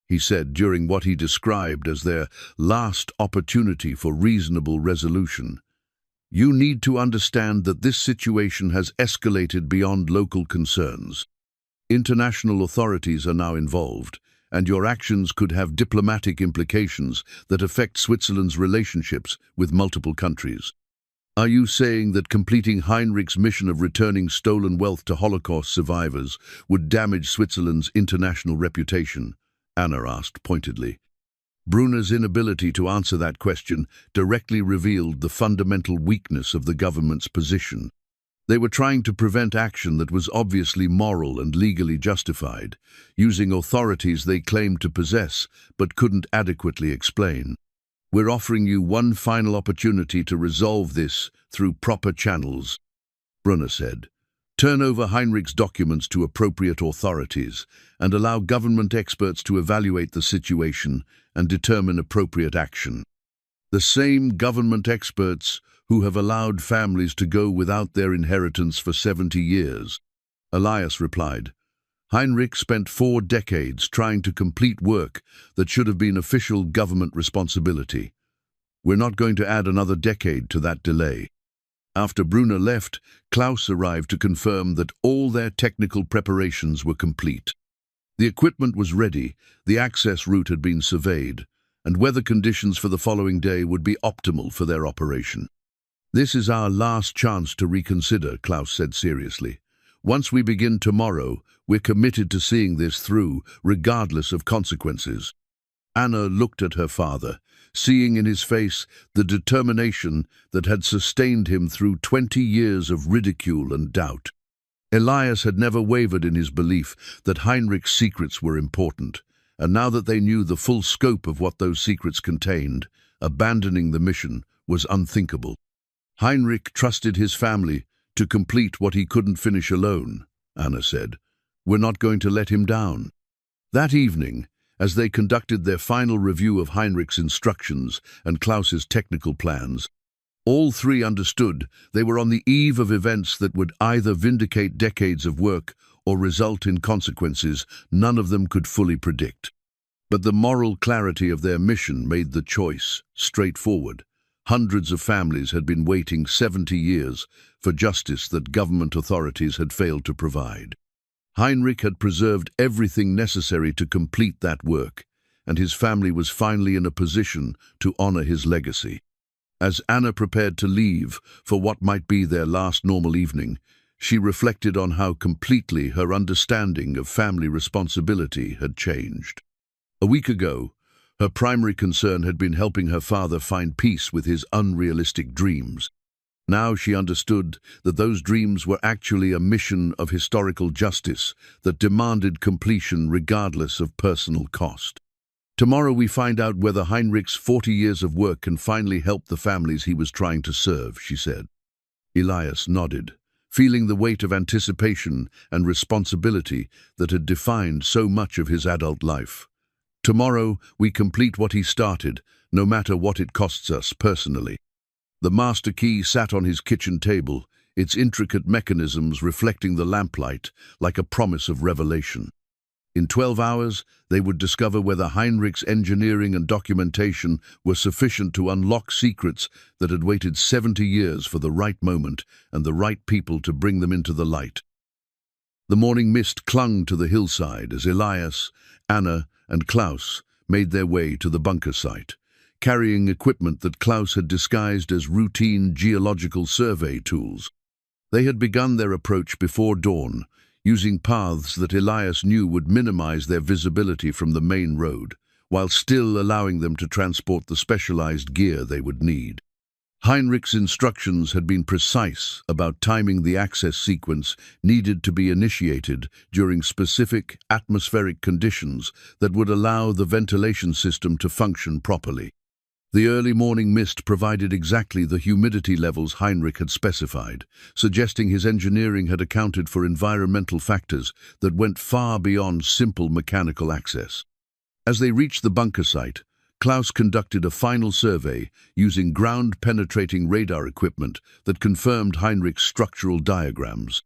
he said during what he described as their last opportunity for reasonable resolution, "you need to understand that this situation has escalated beyond local concerns. International authorities are now involved, and your actions could have diplomatic implications that affect Switzerland's relationships with multiple countries." "Are you saying that completing Heinrich's mission of returning stolen wealth to Holocaust survivors would damage Switzerland's international reputation?" Anna asked pointedly. Brunner's inability to answer that question directly revealed the fundamental weakness of the government's position. They were trying to prevent action that was obviously moral and legally justified, using authorities they claimed to possess but couldn't adequately explain. "We're offering you one final opportunity to resolve this through proper channels," Brunner said. "Turn over Heinrich's documents to appropriate authorities and allow government experts to evaluate the situation and determine appropriate action." "The same government experts who have allowed families to go without their inheritance for 70 years, Elias replied. "Heinrich spent 4 decades trying to complete work that should have been official government responsibility. We're not going to add another decade to that delay." After Brunner left, Klaus arrived to confirm that all their technical preparations were complete. The equipment was ready, the access route had been surveyed, and weather conditions for the following day would be optimal for their operation. "This is our last chance to reconsider," Klaus said seriously. "Once we begin tomorrow, we're committed to seeing this through, regardless of consequences." Anna looked at her father, seeing in his face the determination that had sustained him through 20 years of ridicule and doubt. Elias had never wavered in his belief that Heinrich's secrets were important, and now that they knew the full scope of what those secrets contained, abandoning the mission was unthinkable. "Heinrich trusted his family to complete what he couldn't finish alone," Anna said. We're not going to let him down. That evening, as they conducted their final review of Heinrich's instructions and Klaus's technical plans, all three understood they were on the eve of events that would either vindicate decades of work or result in consequences none of them could fully predict. But the moral clarity of their mission made the choice straightforward. Hundreds of families had been waiting 70 years for justice that government authorities had failed to provide. Heinrich had preserved everything necessary to complete that work, and his family was finally in a position to honor his legacy. As Anna prepared to leave for what might be their last normal evening, she reflected on how completely her understanding of family responsibility had changed. A week ago, her primary concern had been helping her father find peace with his unrealistic dreams. Now she understood that those dreams were actually a mission of historical justice that demanded completion regardless of personal cost. Tomorrow we find out whether Heinrich's 40 years of work can finally help the families he was trying to serve, she said. Elias nodded, feeling the weight of anticipation and responsibility that had defined so much of his adult life. Tomorrow we complete what he started, no matter what it costs us personally. The master key sat on his kitchen table, its intricate mechanisms reflecting the lamplight like a promise of revelation. In 12 hours, they would discover whether Heinrich's engineering and documentation were sufficient to unlock secrets that had waited 70 years for the right moment and the right people to bring them into the light. The morning mist clung to the hillside as Elias, Anna, and Klaus made their way to the bunker site, carrying equipment that Klaus had disguised as routine geological survey tools. They had begun their approach before dawn, using paths that Elias knew would minimize their visibility from the main road, while still allowing them to transport the specialized gear they would need. Heinrich's instructions had been precise about timing the access sequence needed to be initiated during specific atmospheric conditions that would allow the ventilation system to function properly. The early morning mist provided exactly the humidity levels Heinrich had specified, suggesting his engineering had accounted for environmental factors that went far beyond simple mechanical access. As they reached the bunker site, Klaus conducted a final survey using ground-penetrating radar equipment that confirmed Heinrich's structural diagrams.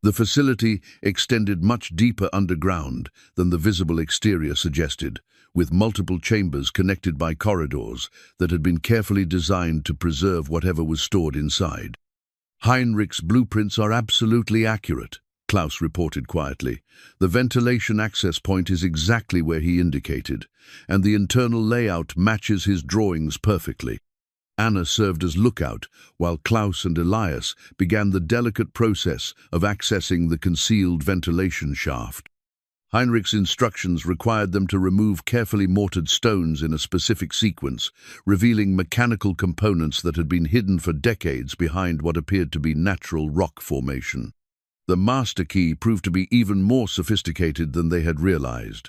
The facility extended much deeper underground than the visible exterior suggested, with multiple chambers connected by corridors that had been carefully designed to preserve whatever was stored inside. Heinrich's blueprints are absolutely accurate, Klaus reported quietly. The ventilation access point is exactly where he indicated, and the internal layout matches his drawings perfectly. Anna served as lookout, while Klaus and Elias began the delicate process of accessing the concealed ventilation shaft. Heinrich's instructions required them to remove carefully mortared stones in a specific sequence, revealing mechanical components that had been hidden for decades behind what appeared to be natural rock formation. The master key proved to be even more sophisticated than they had realized.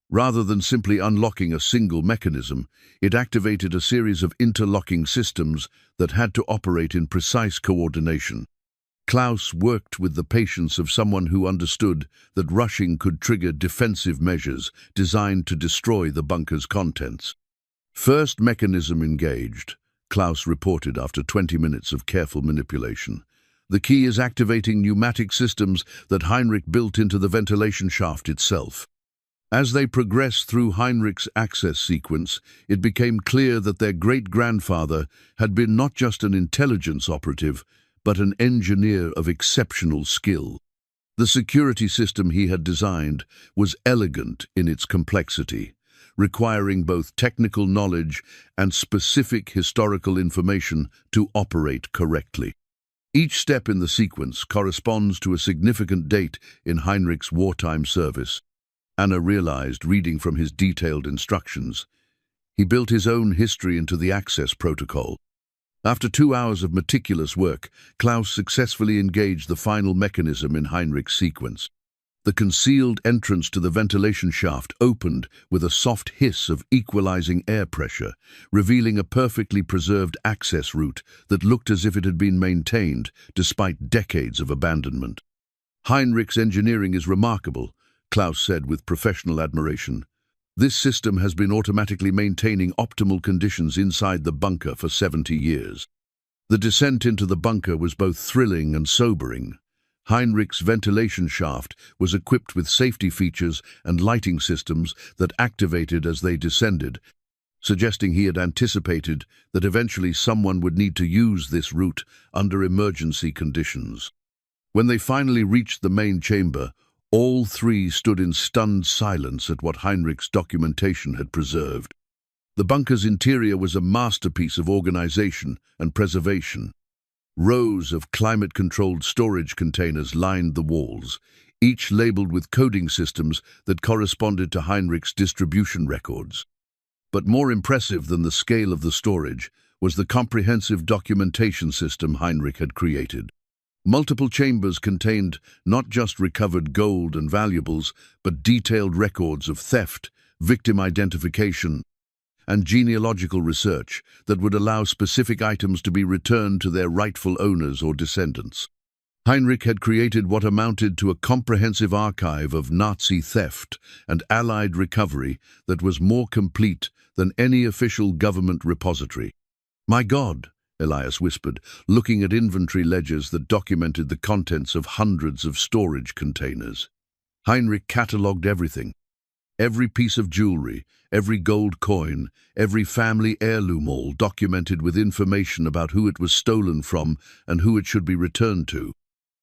Rather than simply unlocking a single mechanism, it activated a series of interlocking systems that had to operate in precise coordination. Klaus worked with the patience of someone who understood that rushing could trigger defensive measures designed to destroy the bunker's contents. First mechanism engaged, Klaus reported after 20 minutes of careful manipulation. The key is activating pneumatic systems that Heinrich built into the ventilation shaft itself. As they progressed through Heinrich's access sequence, it became clear that their great-grandfather had been not just an intelligence operative, but an engineer of exceptional skill. The security system he had designed was elegant in its complexity, requiring both technical knowledge and specific historical information to operate correctly. Each step in the sequence corresponds to a significant date in Heinrich's wartime service. Anna realized, reading from his detailed instructions. He built his own history into the access protocol. After 2 hours of meticulous work, Klaus successfully engaged the final mechanism in Heinrich's sequence. The concealed entrance to the ventilation shaft opened with a soft hiss of equalizing air pressure, revealing a perfectly preserved access route that looked as if it had been maintained despite decades of abandonment. Heinrich's engineering is remarkable, Klaus said with professional admiration. This system has been automatically maintaining optimal conditions inside the bunker for 70 years. The descent into the bunker was both thrilling and sobering. Heinrich's ventilation shaft was equipped with safety features and lighting systems that activated as they descended, suggesting he had anticipated that eventually someone would need to use this route under emergency conditions. When they finally reached the main chamber, all three stood in stunned silence at what Heinrich's documentation had preserved. The bunker's interior was a masterpiece of organization and preservation. Rows of climate-controlled storage containers lined the walls, each labeled with coding systems that corresponded to Heinrich's distribution records. But more impressive than the scale of the storage was the comprehensive documentation system Heinrich had created. Multiple chambers contained not just recovered gold and valuables, but detailed records of theft, victim identification, and genealogical research that would allow specific items to be returned to their rightful owners or descendants. Heinrich had created what amounted to a comprehensive archive of Nazi theft and Allied recovery that was more complete than any official government repository. "My God," Elias whispered, looking at inventory ledgers that documented the contents of hundreds of storage containers. Heinrich catalogued everything. Every piece of jewelry, every gold coin, every family heirloom, all documented with information about who it was stolen from and who it should be returned to.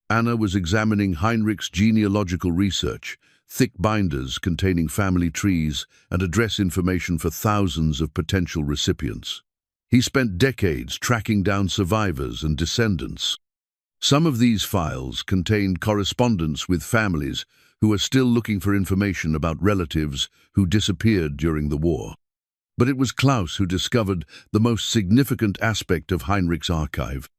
Anna was examining Heinrich's genealogical research, thick binders containing family trees and address information for thousands of potential recipients. He spent decades tracking down survivors and descendants. Some of these files contained correspondence with families who are still looking for information about relatives who disappeared during the war. But it was Klaus who discovered the most significant aspect of Heinrich's archive.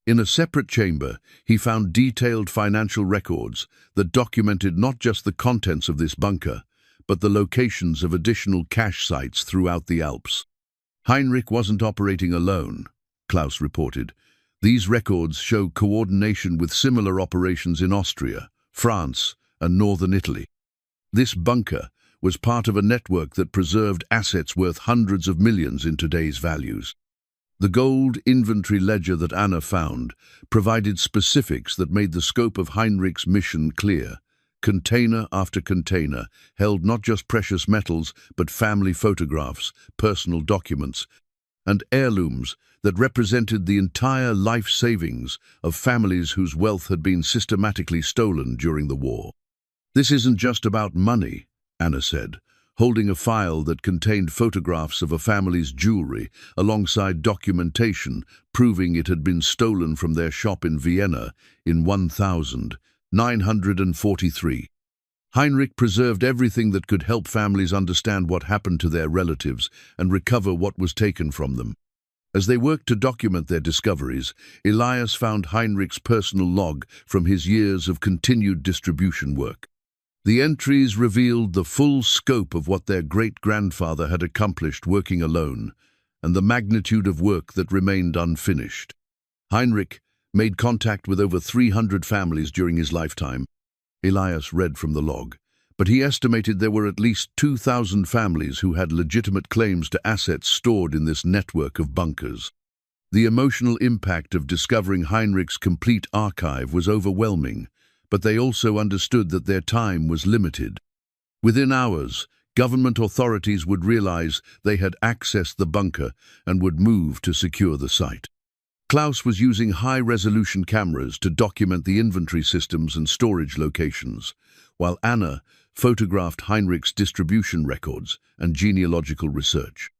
In a separate chamber, he found detailed financial records that documented not just the contents of this bunker, but the locations of additional cache sites throughout the Alps. Heinrich wasn't operating alone, Klaus reported. These records show coordination with similar operations in Austria, France, and northern Italy. This bunker was part of a network that preserved assets worth hundreds of millions in today's values. The gold inventory ledger that Anna found provided specifics that made the scope of Heinrich's mission clear. Container after container held not just precious metals, but family photographs, personal documents, and heirlooms that represented the entire life savings of families whose wealth had been systematically stolen during the war. "This isn't just about money," Anna said, holding a file that contained photographs of a family's jewelry alongside documentation proving it had been stolen from their shop in Vienna in 1943. Heinrich preserved everything that could help families understand what happened to their relatives and recover what was taken from them. As they worked to document their discoveries, Elias found Heinrich's personal log from his years of continued distribution work. The entries revealed the full scope of what their great-grandfather had accomplished working alone, and the magnitude of work that remained unfinished. Heinrich made contact with over 300 families during his lifetime, Elias read from the log, but he estimated there were at least 2,000 families who had legitimate claims to assets stored in this network of bunkers. The emotional impact of discovering Heinrich's complete archive was overwhelming, but they also understood that their time was limited. Within hours, government authorities would realize they had accessed the bunker and would move to secure the site. Klaus was using high-resolution cameras to document the inventory systems and storage locations, while Anna photographed Heinrich's distribution records and genealogical research.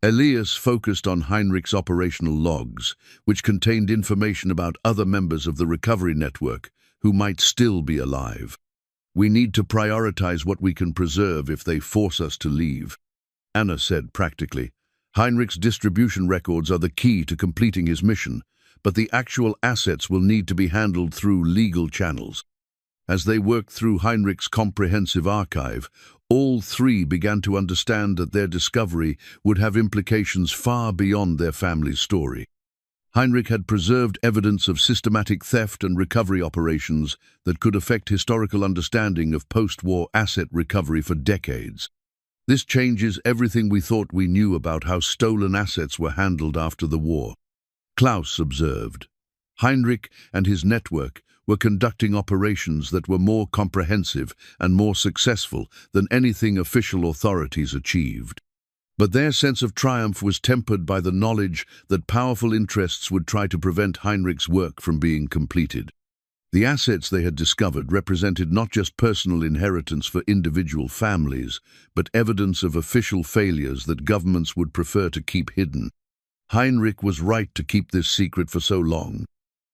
Elias focused on Heinrich's operational logs, which contained information about other members of the recovery network who might still be alive. "We need to prioritize what we can preserve if they force us to leave," Anna said practically. "Heinrich's distribution records are the key to completing his mission, but the actual assets will need to be handled through legal channels." As they worked through Heinrich's comprehensive archive, all three began to understand that their discovery would have implications far beyond their family's story. Heinrich had preserved evidence of systematic theft and recovery operations that could affect historical understanding of post-war asset recovery for decades. This changes everything we thought we knew about how stolen assets were handled after the war. Klaus observed. Heinrich and his network were conducting operations that were more comprehensive and more successful than anything official authorities achieved. But their sense of triumph was tempered by the knowledge that powerful interests would try to prevent Heinrich's work from being completed. The assets they had discovered represented not just personal inheritance for individual families, but evidence of official failures that governments would prefer to keep hidden. Heinrich was right to keep this secret for so long.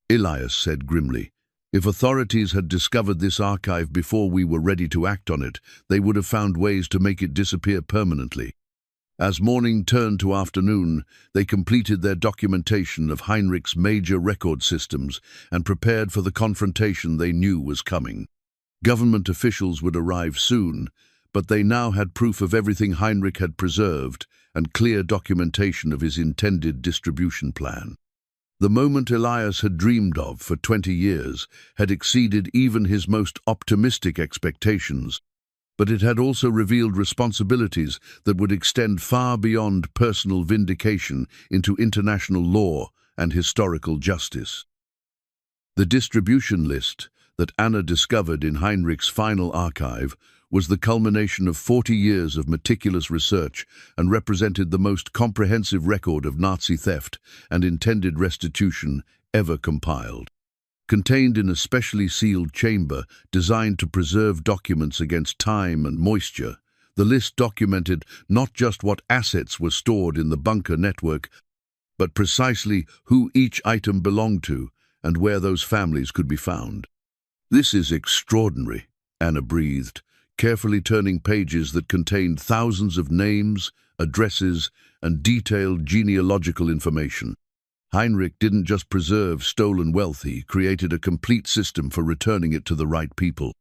Elias said grimly, "If authorities had discovered this archive before we were ready to act on it, they would have found ways to make it disappear permanently." As morning turned to afternoon, they completed their documentation of Heinrich's major record systems and prepared for the confrontation they knew was coming. Government officials would arrive soon, but they now had proof of everything Heinrich had preserved and clear documentation of his intended distribution plan. The moment Elias had dreamed of for 20 years had exceeded even his most optimistic expectations, but it had also revealed responsibilities that would extend far beyond personal vindication into international law and historical justice. The distribution list that Anna discovered in Heinrich's final archive was the culmination of 40 years of meticulous research and represented the most comprehensive record of Nazi theft and intended restitution ever compiled. Contained in a specially sealed chamber designed to preserve documents against time and moisture, the list documented not just what assets were stored in the bunker network, but precisely who each item belonged to and where those families could be found. "This is extraordinary," Anna breathed, carefully turning pages that contained thousands of names, addresses, and detailed genealogical information. Heinrich didn't just preserve stolen wealth, he created a complete system for returning it to the right people.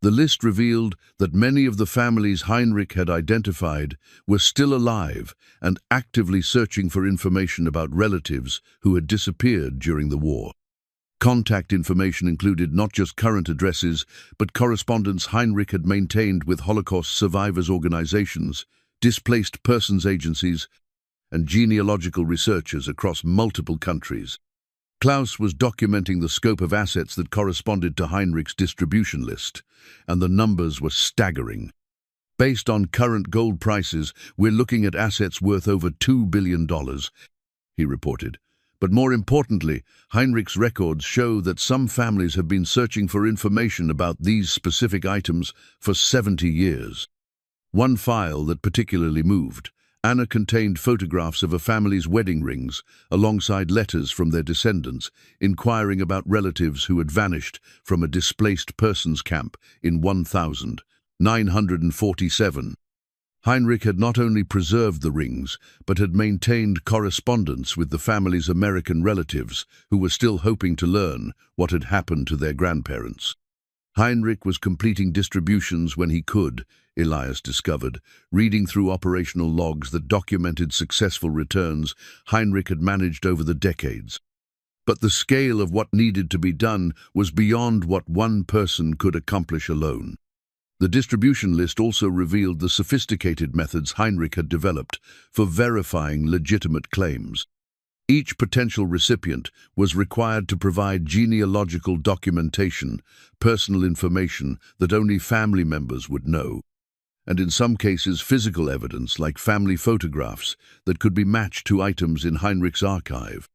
The list revealed that many of the families Heinrich had identified were still alive and actively searching for information about relatives who had disappeared during the war. Contact information included not just current addresses, but correspondence Heinrich had maintained with Holocaust survivors' organizations, displaced persons agencies, and genealogical researchers across multiple countries. Klaus was documenting the scope of assets that corresponded to Heinrich's distribution list, and the numbers were staggering. "Based on current gold prices, we're looking at assets worth over $2 billion, he reported. But more importantly, Heinrich's records show that some families have been searching for information about these specific items for 70 years. One file that particularly moved. Anna contained photographs of a family's wedding rings, alongside letters from their descendants, inquiring about relatives who had vanished from a displaced persons camp in 1947. Heinrich had not only preserved the rings, but had maintained correspondence with the family's American relatives, who were still hoping to learn what had happened to their grandparents. Heinrich was completing distributions when he could, Elias discovered, reading through operational logs that documented successful returns Heinrich had managed over the decades. But the scale of what needed to be done was beyond what one person could accomplish alone. The distribution list also revealed the sophisticated methods Heinrich had developed for verifying legitimate claims. Each potential recipient was required to provide genealogical documentation, personal information that only family members would know, and in some cases physical evidence like family photographs that could be matched to items in Heinrich's archive.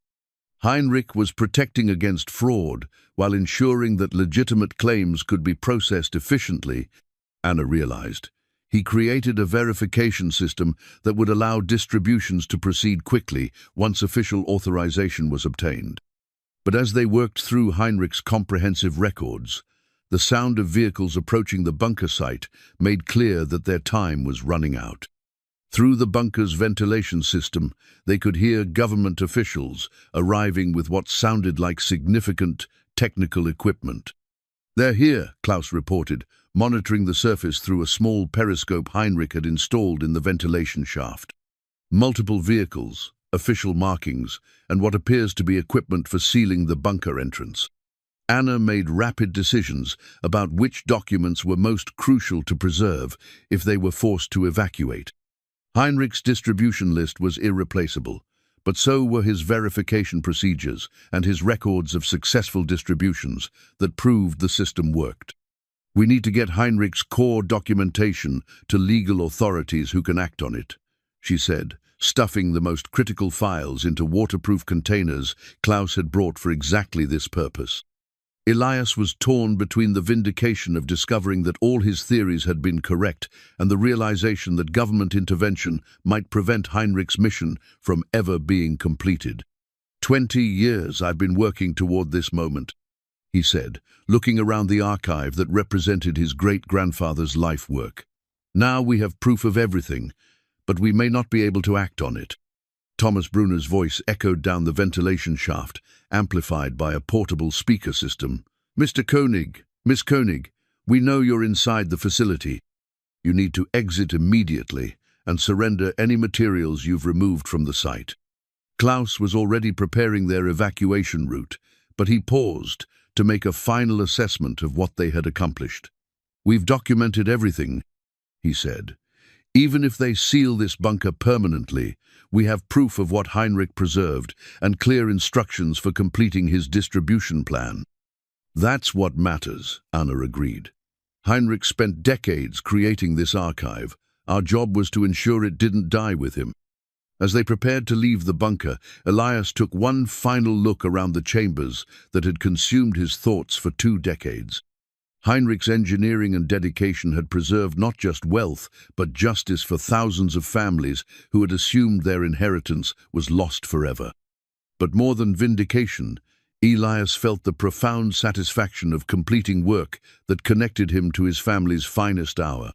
Heinrich was protecting against fraud while ensuring that legitimate claims could be processed efficiently, Anna realized. He created a verification system that would allow distributions to proceed quickly once official authorization was obtained. But as they worked through Heinrich's comprehensive records, the sound of vehicles approaching the bunker site made clear that their time was running out. Through the bunker's ventilation system, they could hear government officials arriving with what sounded like significant technical equipment. "They're here," Klaus reported, monitoring the surface through a small periscope Heinrich had installed in the ventilation shaft. Multiple vehicles, official markings, and what appears to be equipment for sealing the bunker entrance. Anna made rapid decisions about which documents were most crucial to preserve if they were forced to evacuate. Heinrich's distribution list was irreplaceable, but so were his verification procedures and his records of successful distributions that proved the system worked. We need to get Heinrich's core documentation to legal authorities who can act on it, she said, stuffing the most critical files into waterproof containers Klaus had brought for exactly this purpose. Elias was torn between the vindication of discovering that all his theories had been correct and the realization that government intervention might prevent Heinrich's mission from ever being completed. 20 years I've been working toward this moment, he said, looking around the archive that represented his great-grandfather's life work. Now we have proof of everything, but we may not be able to act on it. Thomas Brunner's voice echoed down the ventilation shaft, amplified by a portable speaker system. Mr. Koenig, Miss Koenig, we know you're inside the facility. You need to exit immediately and surrender any materials you've removed from the site. Klaus was already preparing their evacuation route, but he paused to make a final assessment of what they had accomplished. We've documented everything, he said. Even if they seal this bunker permanently, we have proof of what Heinrich preserved and clear instructions for completing his distribution plan. That's what matters, Anna agreed. Heinrich spent decades creating this archive. Our job was to ensure it didn't die with him. As they prepared to leave the bunker, Elias took one final look around the chambers that had consumed his thoughts for 2 decades. Heinrich's engineering and dedication had preserved not just wealth, but justice for thousands of families who had assumed their inheritance was lost forever. But more than vindication, Elias felt the profound satisfaction of completing work that connected him to his family's finest hour.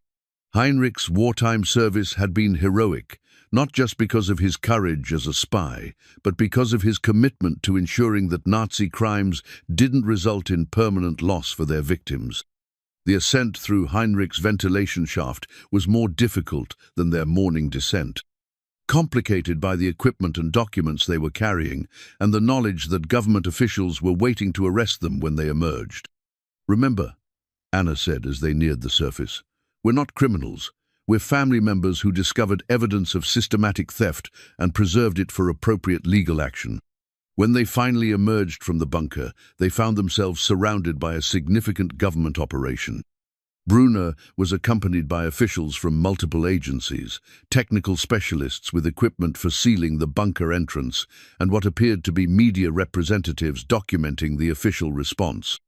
Heinrich's wartime service had been heroic, not just because of his courage as a spy, but because of his commitment to ensuring that Nazi crimes didn't result in permanent loss for their victims. The ascent through Heinrich's ventilation shaft was more difficult than their morning descent, complicated by the equipment and documents they were carrying and the knowledge that government officials were waiting to arrest them when they emerged. Remember, Anna said as they neared the surface, we're not criminals. We're family members who discovered evidence of systematic theft and preserved it for appropriate legal action. When they finally emerged from the bunker, they found themselves surrounded by a significant government operation. Brunner was accompanied by officials from multiple agencies, technical specialists with equipment for sealing the bunker entrance, and what appeared to be media representatives documenting the official response.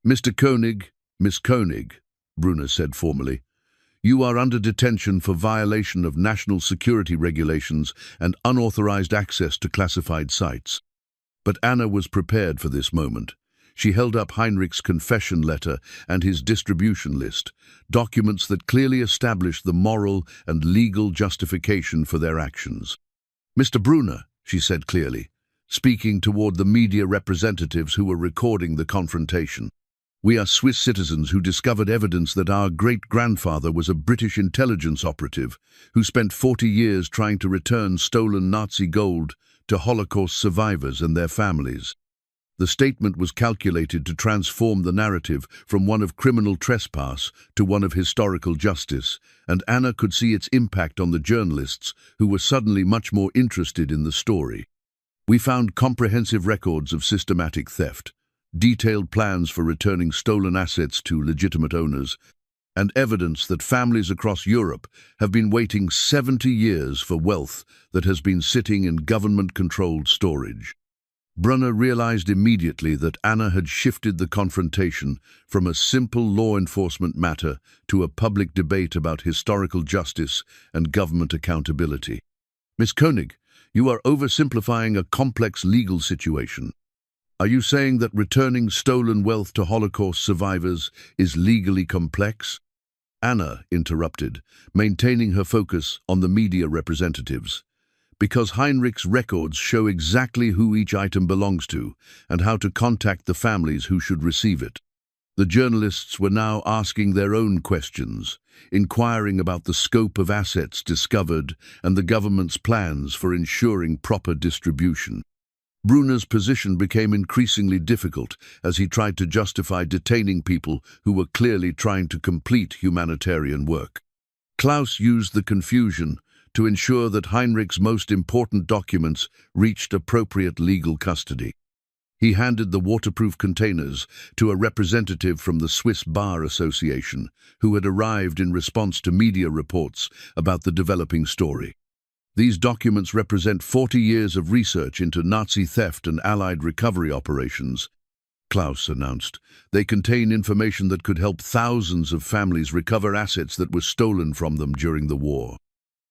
Mr. Koenig, Miss Koenig, Brunner said formally, you are under detention for violation of national security regulations and unauthorized access to classified sites. But Anna was prepared for this moment. She held up Heinrich's confession letter and his distribution list, documents that clearly established the moral and legal justification for their actions. Mr. Brunner, she said clearly, speaking toward the media representatives who were recording the confrontation. We are Swiss citizens who discovered evidence that our great-grandfather was a British intelligence operative who spent 40 years trying to return stolen Nazi gold to Holocaust survivors and their families. The statement was calculated to transform the narrative from one of criminal trespass to one of historical justice, and Anna could see its impact on the journalists who were suddenly much more interested in the story. We found comprehensive records of systematic theft, detailed plans for returning stolen assets to legitimate owners, and evidence that families across Europe have been waiting 70 years for wealth that has been sitting in government-controlled storage. Brunner realized immediately that Anna had shifted the confrontation from a simple law enforcement matter to a public debate about historical justice and government accountability. Miss Koenig, you are oversimplifying a complex legal situation. Are you saying that returning stolen wealth to Holocaust survivors is legally complex? Anna interrupted, maintaining her focus on the media representatives. Because Heinrich's records show exactly who each item belongs to and how to contact the families who should receive it. The journalists were now asking their own questions, inquiring about the scope of assets discovered and the government's plans for ensuring proper distribution. Brunner's position became increasingly difficult as he tried to justify detaining people who were clearly trying to complete humanitarian work. Klaus used the confusion to ensure that Heinrich's most important documents reached appropriate legal custody. He handed the waterproof containers to a representative from the Swiss Bar Association, who had arrived in response to media reports about the developing story. These documents represent 40 years of research into Nazi theft and Allied recovery operations, Klaus announced. They contain information that could help thousands of families recover assets that were stolen from them during the war.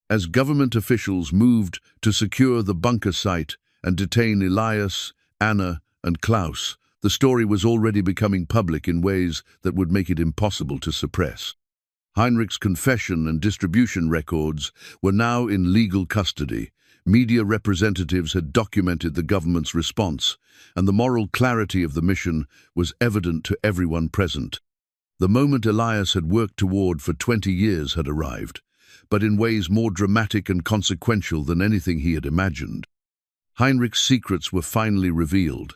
As government officials moved to secure the bunker site and detain Elias, Anna, and Klaus, the story was already becoming public in ways that would make it impossible to suppress. Heinrich's confession and distribution records were now in legal custody. Media representatives had documented the government's response, and the moral clarity of the mission was evident to everyone present. The moment Elias had worked toward for 20 years had arrived, but in ways more dramatic and consequential than anything he had imagined. Heinrich's secrets were finally revealed,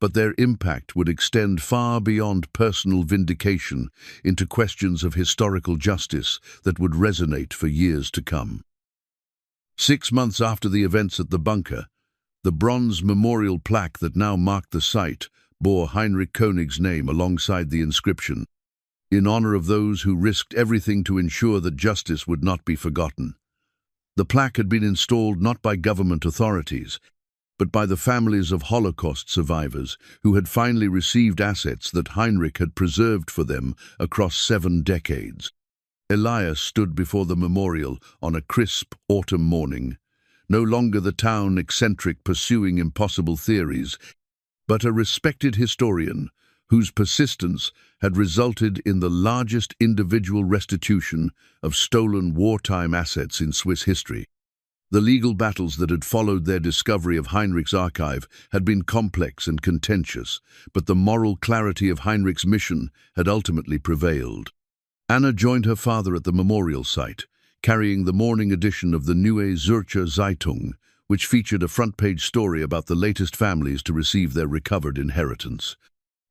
but their impact would extend far beyond personal vindication into questions of historical justice that would resonate for years to come. 6 months after the events at the bunker, the bronze memorial plaque that now marked the site bore Heinrich König's name alongside the inscription, "In honor of those who risked everything to ensure that justice would not be forgotten." The plaque had been installed not by government authorities, but by the families of Holocaust survivors who had finally received assets that Heinrich had preserved for them across 7 decades. Elias stood before the memorial on a crisp autumn morning, no longer the town eccentric pursuing impossible theories, but a respected historian whose persistence had resulted in the largest individual restitution of stolen wartime assets in Swiss history. The legal battles that had followed their discovery of Heinrich's archive had been complex and contentious, but the moral clarity of Heinrich's mission had ultimately prevailed. Anna joined her father at the memorial site, carrying the morning edition of the Neue Zürcher Zeitung, which featured a front-page story about the latest families to receive their recovered inheritance.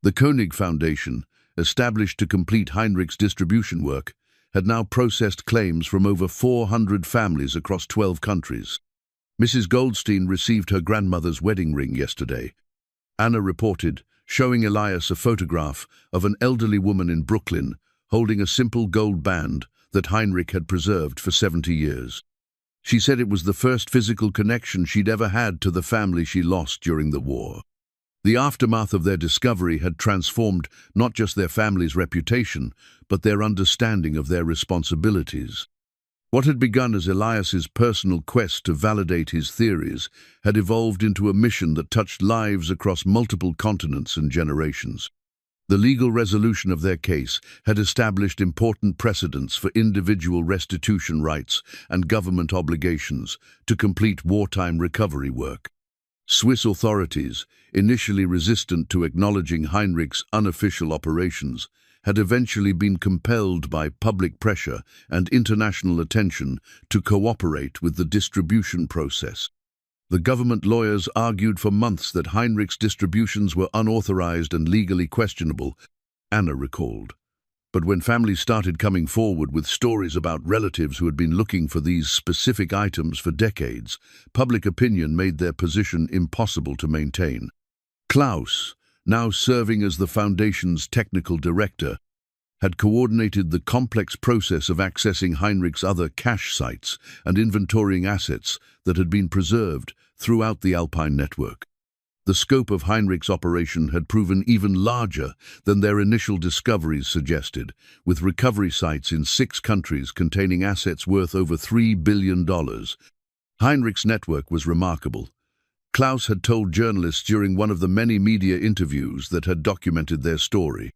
The König Foundation, established to complete Heinrich's distribution work, had now processed claims from over 400 families across 12 countries. Mrs. Goldstein received her grandmother's wedding ring yesterday, Anna reported, showing Elias a photograph of an elderly woman in Brooklyn holding a simple gold band that Heinrich had preserved for 70 years. She said it was the first physical connection she'd ever had to the family she lost during the war. The aftermath of their discovery had transformed not just their family's reputation, but their understanding of their responsibilities. What had begun as Elias's personal quest to validate his theories had evolved into a mission that touched lives across multiple continents and generations. The legal resolution of their case had established important precedents for individual restitution rights and government obligations to complete wartime recovery work. Swiss authorities, initially resistant to acknowledging Heinrich's unofficial operations, had eventually been compelled by public pressure and international attention to cooperate with the distribution process. The government lawyers argued for months that Heinrich's distributions were unauthorized and legally questionable, Anna recalled. But when families started coming forward with stories about relatives who had been looking for these specific items for decades, public opinion made their position impossible to maintain. Klaus, now serving as the Foundation's technical director, had coordinated the complex process of accessing Heinrich's other cache sites and inventorying assets that had been preserved throughout the Alpine network. The scope of Heinrich's operation had proven even larger than their initial discoveries suggested, with recovery sites in 6 countries containing assets worth over $3 billion. Heinrich's network was remarkable. Klaus had told journalists during one of the many media interviews that had documented their story.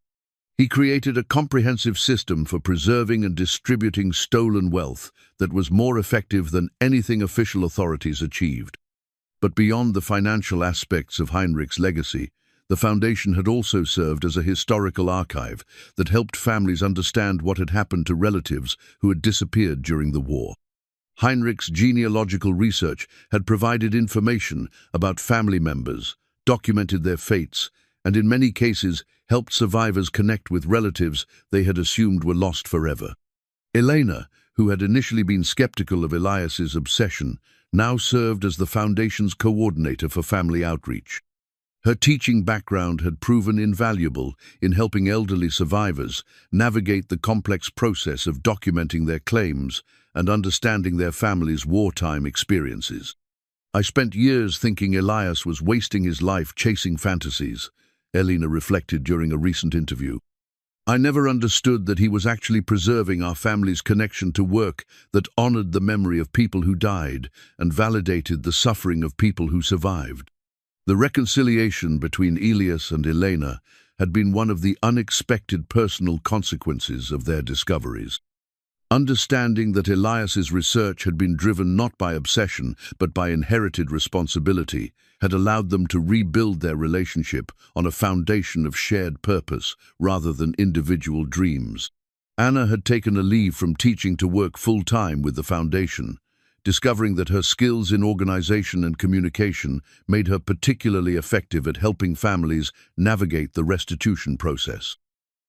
He created a comprehensive system for preserving and distributing stolen wealth that was more effective than anything official authorities achieved. But beyond the financial aspects of Heinrich's legacy, The foundation had also served as a historical archive that helped families understand what had happened to relatives who had disappeared during the war. Heinrich's genealogical research had provided information about family members, documented their fates, and in many cases helped survivors connect with relatives they had assumed were lost forever. Elena, who had initially been skeptical of Elias's obsession, now served as the foundation's coordinator for family outreach. Her teaching background had proven invaluable in helping elderly survivors navigate the complex process of documenting their claims and understanding their families' wartime experiences. "I spent years thinking Elias was wasting his life chasing fantasies," Elena reflected during a recent interview. "I never understood that he was actually preserving our family's connection to work that honored the memory of people who died and validated the suffering of people who survived." The reconciliation between Elias and Elena had been one of the unexpected personal consequences of their discoveries. Understanding that Elias's research had been driven not by obsession but by inherited responsibility had allowed them to rebuild their relationship on a foundation of shared purpose rather than individual dreams. Anna had taken a leave from teaching to work full-time with the foundation, discovering that her skills in organization and communication made her particularly effective at helping families navigate the restitution process.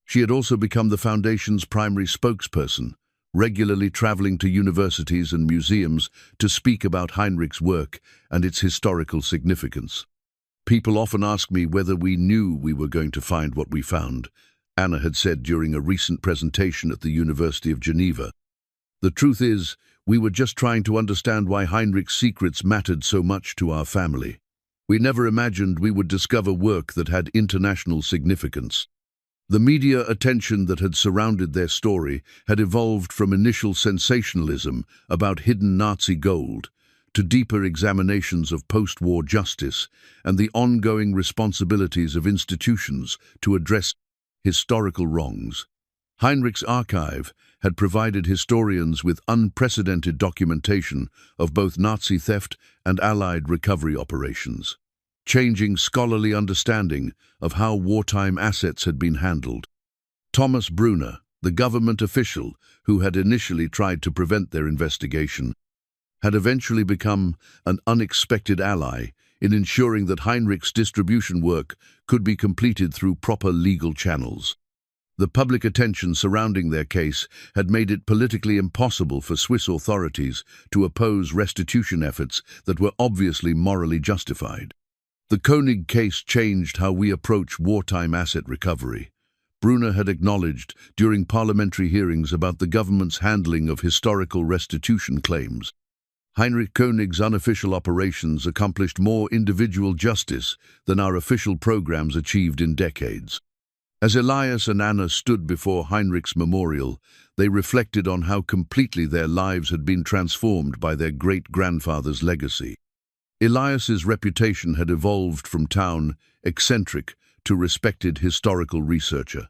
She had also become the foundation's primary spokesperson, regularly traveling to universities and museums to speak about Heinrich's work and its historical significance. "People often ask me whether we knew we were going to find what we found," Anna had said during a recent presentation at the University of Geneva. "The truth is, we were just trying to understand why Heinrich's secrets mattered so much to our family. We never imagined we would discover work that had international significance." The media attention that had surrounded their story had evolved from initial sensationalism about hidden Nazi gold to deeper examinations of post-war justice and the ongoing responsibilities of institutions to address historical wrongs. Heinrich's archive had provided historians with unprecedented documentation of both Nazi theft and Allied recovery operations, changing scholarly understanding of how wartime assets had been handled. Thomas Brunner, the government official who had initially tried to prevent their investigation, had eventually become an unexpected ally in ensuring that Heinrich's distribution work could be completed through proper legal channels. The public attention surrounding their case had made it politically impossible for Swiss authorities to oppose restitution efforts that were obviously morally justified. The Koenig case changed how we approach wartime asset recovery. Brunner had acknowledged during parliamentary hearings about the government's handling of historical restitution claims. Heinrich Koenig's unofficial operations accomplished more individual justice than our official programs achieved in decades. As Elias and Anna stood before Heinrich's memorial, they reflected on how completely their lives had been transformed by their great-grandfather's legacy. Elias's reputation had evolved from town eccentric to respected historical researcher.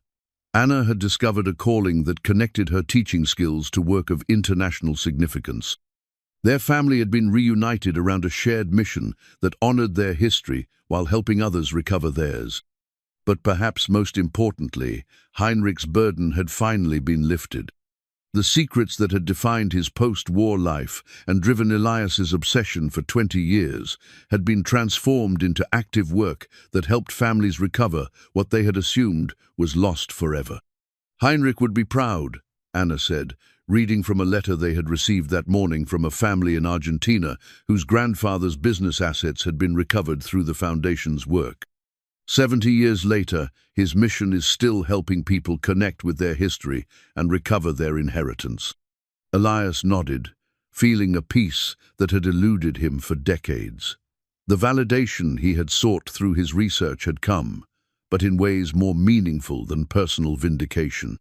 Anna had discovered a calling that connected her teaching skills to work of international significance. Their family had been reunited around a shared mission that honored their history while helping others recover theirs. But perhaps most importantly, Heinrich's burden had finally been lifted. The secrets that had defined his post-war life and driven Elias's obsession for 20 years had been transformed into active work that helped families recover what they had assumed was lost forever. "Heinrich would be proud," Anna said, reading from a letter they had received that morning from a family in Argentina whose grandfather's business assets had been recovered through the foundation's work. 70 years later, his mission is still helping people connect with their history and recover their inheritance. Elias nodded, feeling a peace that had eluded him for decades. The validation he had sought through his research had come, but in ways more meaningful than personal vindication.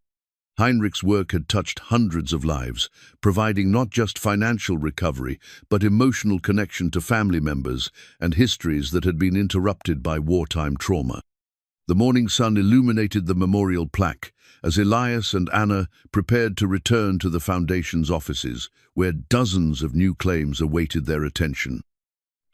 Heinrich's work had touched hundreds of lives, providing not just financial recovery, but emotional connection to family members and histories that had been interrupted by wartime trauma. The morning sun illuminated the memorial plaque as Elias and Anna prepared to return to the foundation's offices, where dozens of new claims awaited their attention.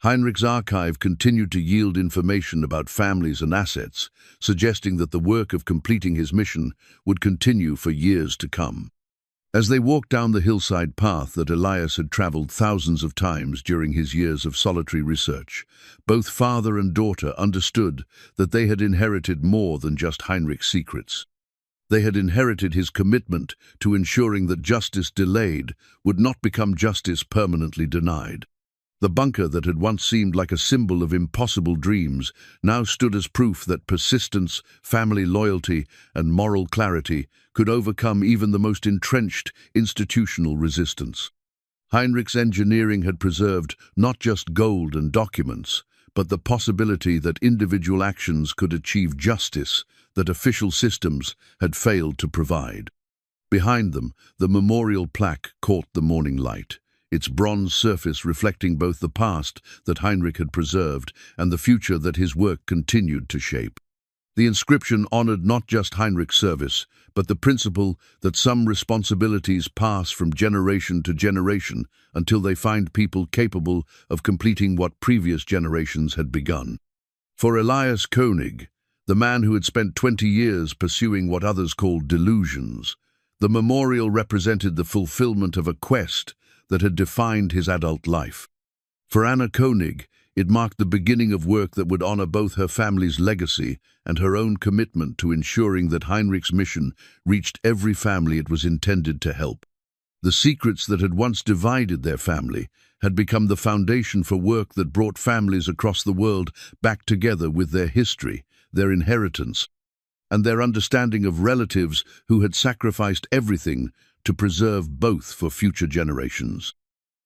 Heinrich's archive continued to yield information about families and assets, suggesting that the work of completing his mission would continue for years to come. As they walked down the hillside path that Elias had traveled thousands of times during his years of solitary research, both father and daughter understood that they had inherited more than just Heinrich's secrets. They had inherited his commitment to ensuring that justice delayed would not become justice permanently denied. The bunker that had once seemed like a symbol of impossible dreams now stood as proof that persistence, family loyalty, and moral clarity could overcome even the most entrenched institutional resistance. Heinrich's engineering had preserved not just gold and documents, but the possibility that individual actions could achieve justice that official systems had failed to provide. Behind them, the memorial plaque caught the morning light, its bronze surface reflecting both the past that Heinrich had preserved and the future that his work continued to shape. The inscription honored not just Heinrich's service, but the principle that some responsibilities pass from generation to generation until they find people capable of completing what previous generations had begun. For Elias Koenig, the man who had spent 20 years pursuing what others called delusions, the memorial represented the fulfillment of a quest that had defined his adult life. For Anna Koenig, it marked the beginning of work that would honor both her family's legacy and her own commitment to ensuring that Heinrich's mission reached every family it was intended to help. The secrets that had once divided their family had become the foundation for work that brought families across the world back together with their history, their inheritance, and their understanding of relatives who had sacrificed everything to preserve both for future generations.